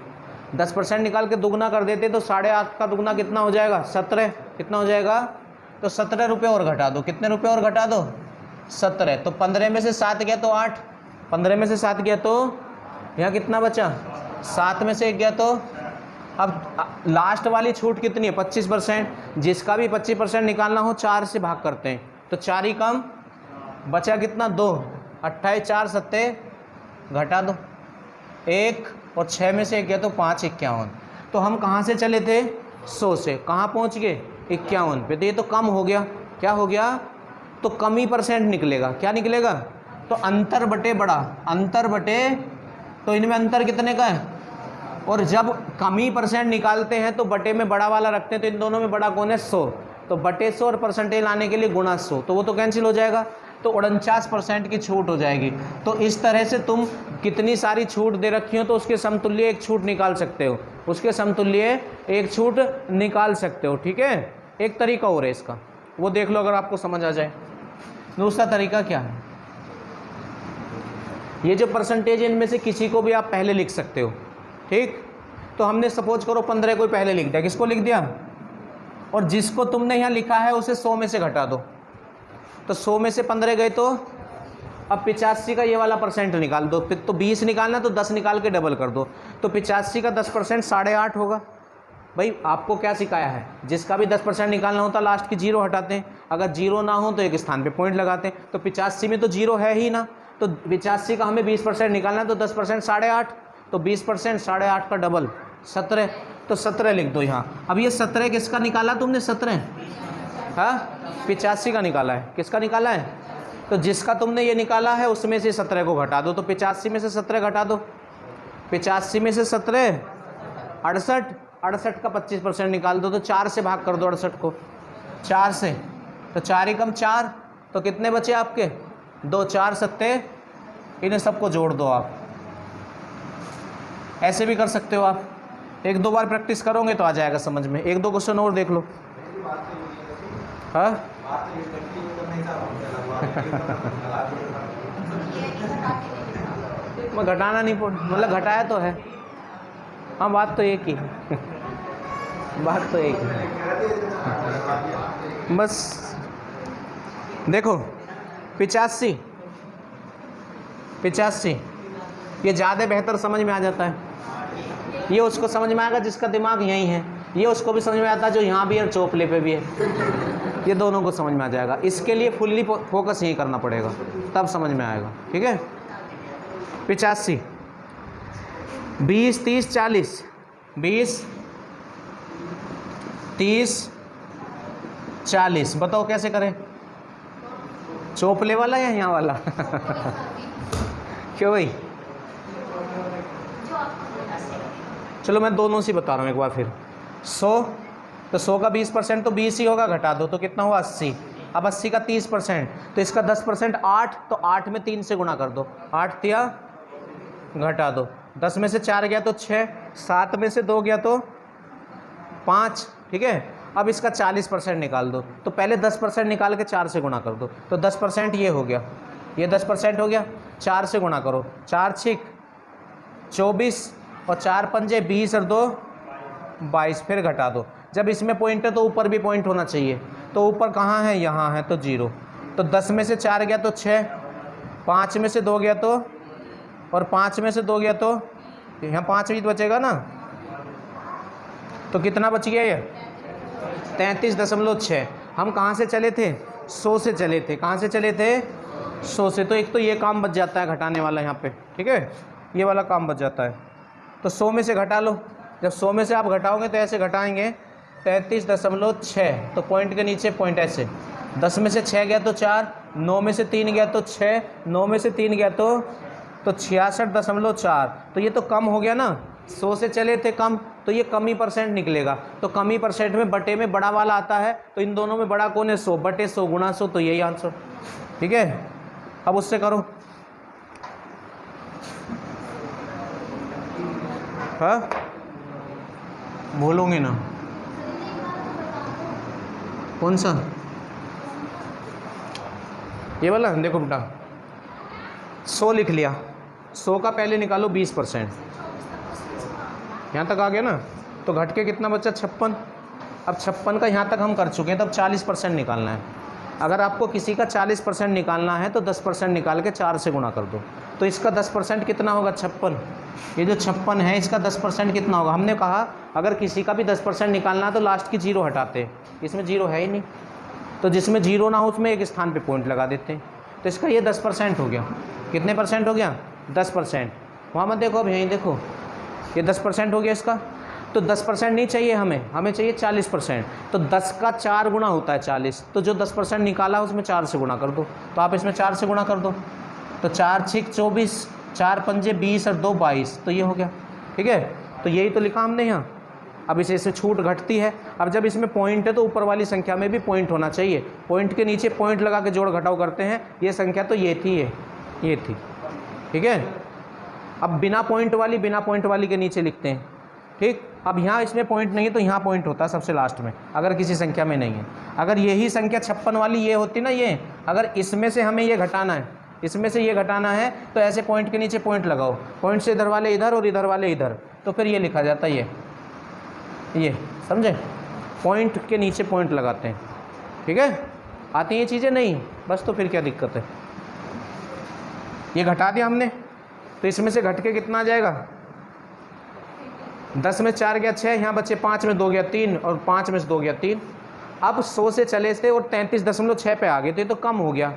10% निकाल के दुगना कर देते तो 8.5 का दुगना कितना हो जाएगा 17, कितना हो जाएगा, तो 17 रुपये और घटा दो, कितने रुपये और घटा दो 17, तो 15 में से 7 गया तो 8, 15 में से 7 गया तो यहाँ कितना बचा, 7 में से 1 गया तो अब लास्ट वाली छूट कितनी है? 25%। जिसका भी 25% निकालना हो 4 से भाग करते हैं, तो 4 ही कम बचा कितना? 2। 28 4 सत्ते घटा दो 1 और 6 में से 1 गया तो 5 51। तो हम कहाँ से चले थे? 100 से। कहाँ पहुँच गए? 51 पे। तो ये तो कम हो गया। क्या हो गया? तो कम ही परसेंट निकलेगा। क्या निकलेगा? तो अंतर बटे बड़ा, अंतर बटे, तो इनमें अंतर कितने का है? और जब कम ही परसेंट निकालते हैं तो बटे में बड़ा वाला रखते हैं, तो इन दोनों में बड़ा कौन है? 100। तो बटे 100 और परसेंटेज लाने के लिए गुणा 100, तो वो तो कैंसिल हो जाएगा, तो 49% की छूट हो जाएगी। तो इस तरह से तुम कितनी सारी छूट दे रखी हो तो उसके समतुल्य एक छूट निकाल सकते हो, उसके समतुल्य एक छूट निकाल सकते हो। ठीक है, एक तरीका और है इसका, वो देख लो अगर आपको समझ आ जाए। दूसरा तरीका क्या है? ये जो परसेंटेज है इनमें से किसी को भी आप पहले लिख सकते हो। ठीक, तो हमने सपोज करो 15 को पहले लिख दिया। किसको लिख दिया? और जिसको तुमने यहाँ लिखा है उसे 100 में से घटा दो, तो 100 में से 15 गए तो अब 85 का ये वाला परसेंट निकाल दो। फिर तो 20 निकालना तो 10 निकाल के डबल कर दो, तो 85 का 10% 8.5 होगा। भाई आपको क्या सिखाया है? जिसका भी 10% निकालना होता लास्ट की 0 हटाते हैं, अगर 0 ना हो तो एक स्थान पे पॉइंट लगाते हैं। तो 85 में तो 0 है ही ना, तो 85 का हमें 20% निकालना है, तो 10% 8.5, तो 20% 8.5 का डबल 17, तो 17 लिख दो यहाँ। अब ये 17 किसका निकाला तुमने? 17 हाँ 85 का निकाला है। किसका निकाला है? तो जिसका तुमने ये निकाला है उसमें से 17 को घटा दो, तो 85 में से 17 घटा दो। 85 में से 17 68, 68 का 25% निकाल दो, तो 4 से भाग कर दो 68 को, 4 से, तो 4 ही कम 4, तो कितने बचे आपके? 2 4 सत्ते, इन्हें सबको जोड़ दो आप। ऐसे भी कर सकते हो आप, 1-2 बार प्रैक्टिस करोगे तो आ जाएगा समझ में। 1-2 क्वेश्चन और देख लो। हाँ मैं घटाना नहीं पड़, मतलब घटाया तो है। हाँ बात तो एक ही बात तो एक ही। बस देखो 85 ये ज़्यादा बेहतर समझ में आ जाता है। ये उसको समझ में आएगा जिसका दिमाग यहीं है, ये उसको भी समझ में आता है जो यहाँ भी है चोपले पे भी है, ये दोनों को समझ में आ जाएगा। इसके लिए फुल्ली फोकस यहीं करना पड़ेगा, तब समझ में आएगा। ठीक है, 85 20 30 40, 20 30 40, बताओ कैसे करें? चोपले वाला या यहाँ वाला? क्यों भाई? चलो मैं दोनों से बता रहा हूँ एक बार फिर। 100, तो 100 का 20% तो 20 ही होगा, घटा दो तो कितना हुआ? 80। अब 80 का 30%, तो इसका 10% 8, तो 8 में 3 से गुणा कर दो, 8 तिया घटा दो, 10 में से 4 गया तो 6, 7 में से 2 गया तो 5। ठीक है, अब इसका 40% निकाल दो, तो पहले 10% निकाल के 4 से गुणा कर दो, तो 10% ये हो गया, ये 10% हो गया, 4 से गुणा करो, 4 6 24 और 4 पंजे 20 और 2 22, फिर घटा दो। जब इसमें पॉइंट है तो ऊपर भी पॉइंट होना चाहिए, तो ऊपर कहाँ है? यहाँ है, तो 0। तो 10 में से 4 गया तो 6, 5 में से 2 गया तो, और 5 में से 2 गया तो यहाँ 5 भी बचेगा ना, तो कितना बच गया ये? 33.6। हम कहाँ से चले थे? 100 से चले थे। कहाँ से चले थे? 100 से। तो एक तो ये काम बच जाता है घटाने वाला यहाँ पे, ठीक है, ये वाला काम बच जाता है। तो 100 में से घटा लो। जब 100 में से आप घटाओगे तो ऐसे घटाएंगे 33.6, तो पॉइंट के नीचे पॉइंट ऐसे, 10 में से 6 गया तो 4, 9 में से 3 गया तो 6, 9 में से 3 गया तो 66.4। तो ये तो कम हो गया ना, 100 से चले थे कम, तो ये कम ही परसेंट निकलेगा। तो कम ही परसेंट में बटे में बड़ा वाला आता है, तो इन दोनों में बड़ा कौन है? 100 बटे 100 गुणा 100, तो यही आंसर। ठीक है, अब उससे करो। हाँ भूलोगे ना? कौन सा? ये वाला देखो बेटा, 100 लिख लिया, 100 का पहले निकालो 20%, यहाँ तक आ गया ना, तो घट के कितना बचा? 56। अब 56 का यहाँ तक हम कर चुके हैं, तब 40% निकालना है। अगर आपको किसी का 40% निकालना है तो 10% निकाल के 4 से गुणा कर दो, तो इसका 10% कितना होगा? 56। ये जो 56 है इसका 10% कितना होगा? हमने कहा अगर किसी का भी 10% निकालना है तो लास्ट की 0 हटाते हैं, इसमें 0 है ही नहीं, तो जिसमें 0 ना हो उसमें एक स्थान पे पॉइंट लगा देते हैं। तो इसका ये 10% हो गया। कितने परसेंट हो गया? 10%। वहाँ मत देखो, अब यहीं देखो, ये 10% हो गया इसका। तो 10% नहीं चाहिए हमें चाहिए 40%। तो 10 का 4 गुना होता है 40, तो जो 10% निकाला उसमें 4 से गुना कर दो। तो आप इसमें 4 से गुना कर दो, तो 4 6 24, 4 पंजे 20 और 2 22, तो ये हो गया। ठीक है, तो यही तो लिखा हमने यहाँ। अब इसे छूट घटती है। अब जब इसमें पॉइंट है तो ऊपर वाली संख्या में भी पॉइंट होना चाहिए। पॉइंट के नीचे पॉइंट लगा के जोड़ घटाव करते हैं। ये संख्या तो ये थी, ये थी। ठीक है, अब बिना पॉइंट वाली के नीचे लिखते हैं। ठीक, अब यहाँ इसमें पॉइंट नहीं है तो यहाँ पॉइंट होता है सबसे लास्ट में, अगर किसी संख्या में नहीं है। अगर यही संख्या 56 वाली ये होती ना, ये अगर इसमें से हमें ये घटाना है, इसमें से ये घटाना है, तो ऐसे पॉइंट के नीचे पॉइंट लगाओ, पॉइंट से इधर वाले इधर और इधर वाले इधर, तो फिर ये लिखा जाता है ये समझे, पॉइंट के नीचे पॉइंट लगाते हैं। ठीक है, आती हैं ये चीज़ें? नहीं, बस तो फिर क्या दिक्कत है। ये घटा दिया हमने, तो इसमें से घट के कितना आ जाएगा? 10 में 4 गया 6, यहाँ बच्चे 5 में 2 गया 3 और 5 में से 2 गया 3। अब 100 से चले थे और 33.6 पे आ गए थे, तो कम हो गया,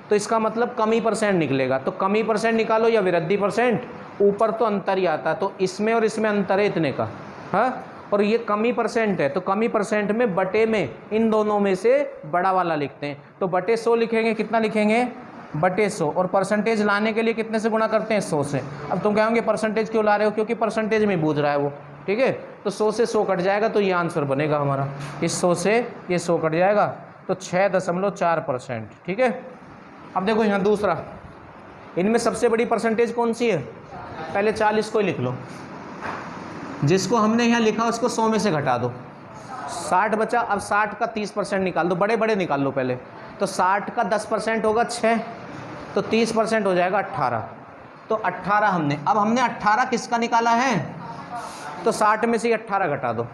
तो इसका मतलब कमी परसेंट निकलेगा। तो कमी परसेंट निकालो या वृद्धि परसेंट, ऊपर तो अंतर ही आता, तो इसमें और इसमें अंतर है इतने का। हाँ, और ये कमी परसेंट है, तो कमी परसेंट में बटे में इन दोनों में से बड़ा वाला लिखते हैं। तो बटे 100 लिखेंगे, कितना लिखेंगे? बटे 100। और परसेंटेज लाने के लिए कितने से गुणा करते हैं? 100 से। अब तुम कहोगे परसेंटेज क्यों ला रहे हो? क्योंकि परसेंटेज में बूझ रहा है वो। ठीक है, तो 100 से 100 कट जाएगा, तो ये आंसर बनेगा हमारा। इस 100 से ये 100 कट जाएगा, तो 6.4%। ठीक है, अब देखो यहाँ दूसरा, इनमें सबसे बड़ी परसेंटेज कौन सी है? पहले 40 को ही लिख लो, जिसको हमने यहाँ लिखा उसको 100 में से घटा दो, 60 बचा। अब 60 का 30% निकाल दो, बड़े बड़े निकाल लो पहले। तो 60 का 10% होगा 6, तो 30% हो जाएगा 18। तो 18 हमने 18 किसका निकाला है? तो 60 में से 18 घटा दो,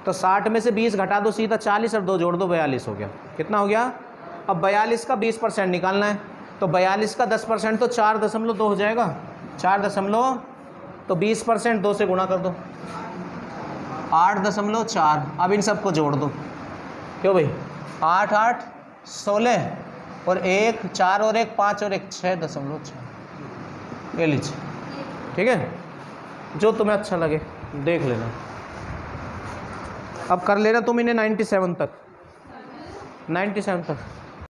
तो 60 में से 20 घटा दो, सीधा 40 और 2 जोड़ दो, 42 हो गया। कितना हो गया? अब 42 का 20% निकालना है, तो 42 का 10% तो 4.2 हो जाएगा। 4 तो 20% 2 से गुणा कर दो, 8.4। अब इन सबको जोड़ दो, क्यों भाई? 8 8 16 और 1 4 और 1 5 और 1 6.6। ये लीजिए। ठीक है, जो तुम्हें अच्छा लगे देख लेना। अब कर लेना तुम इन्हें 97 तक।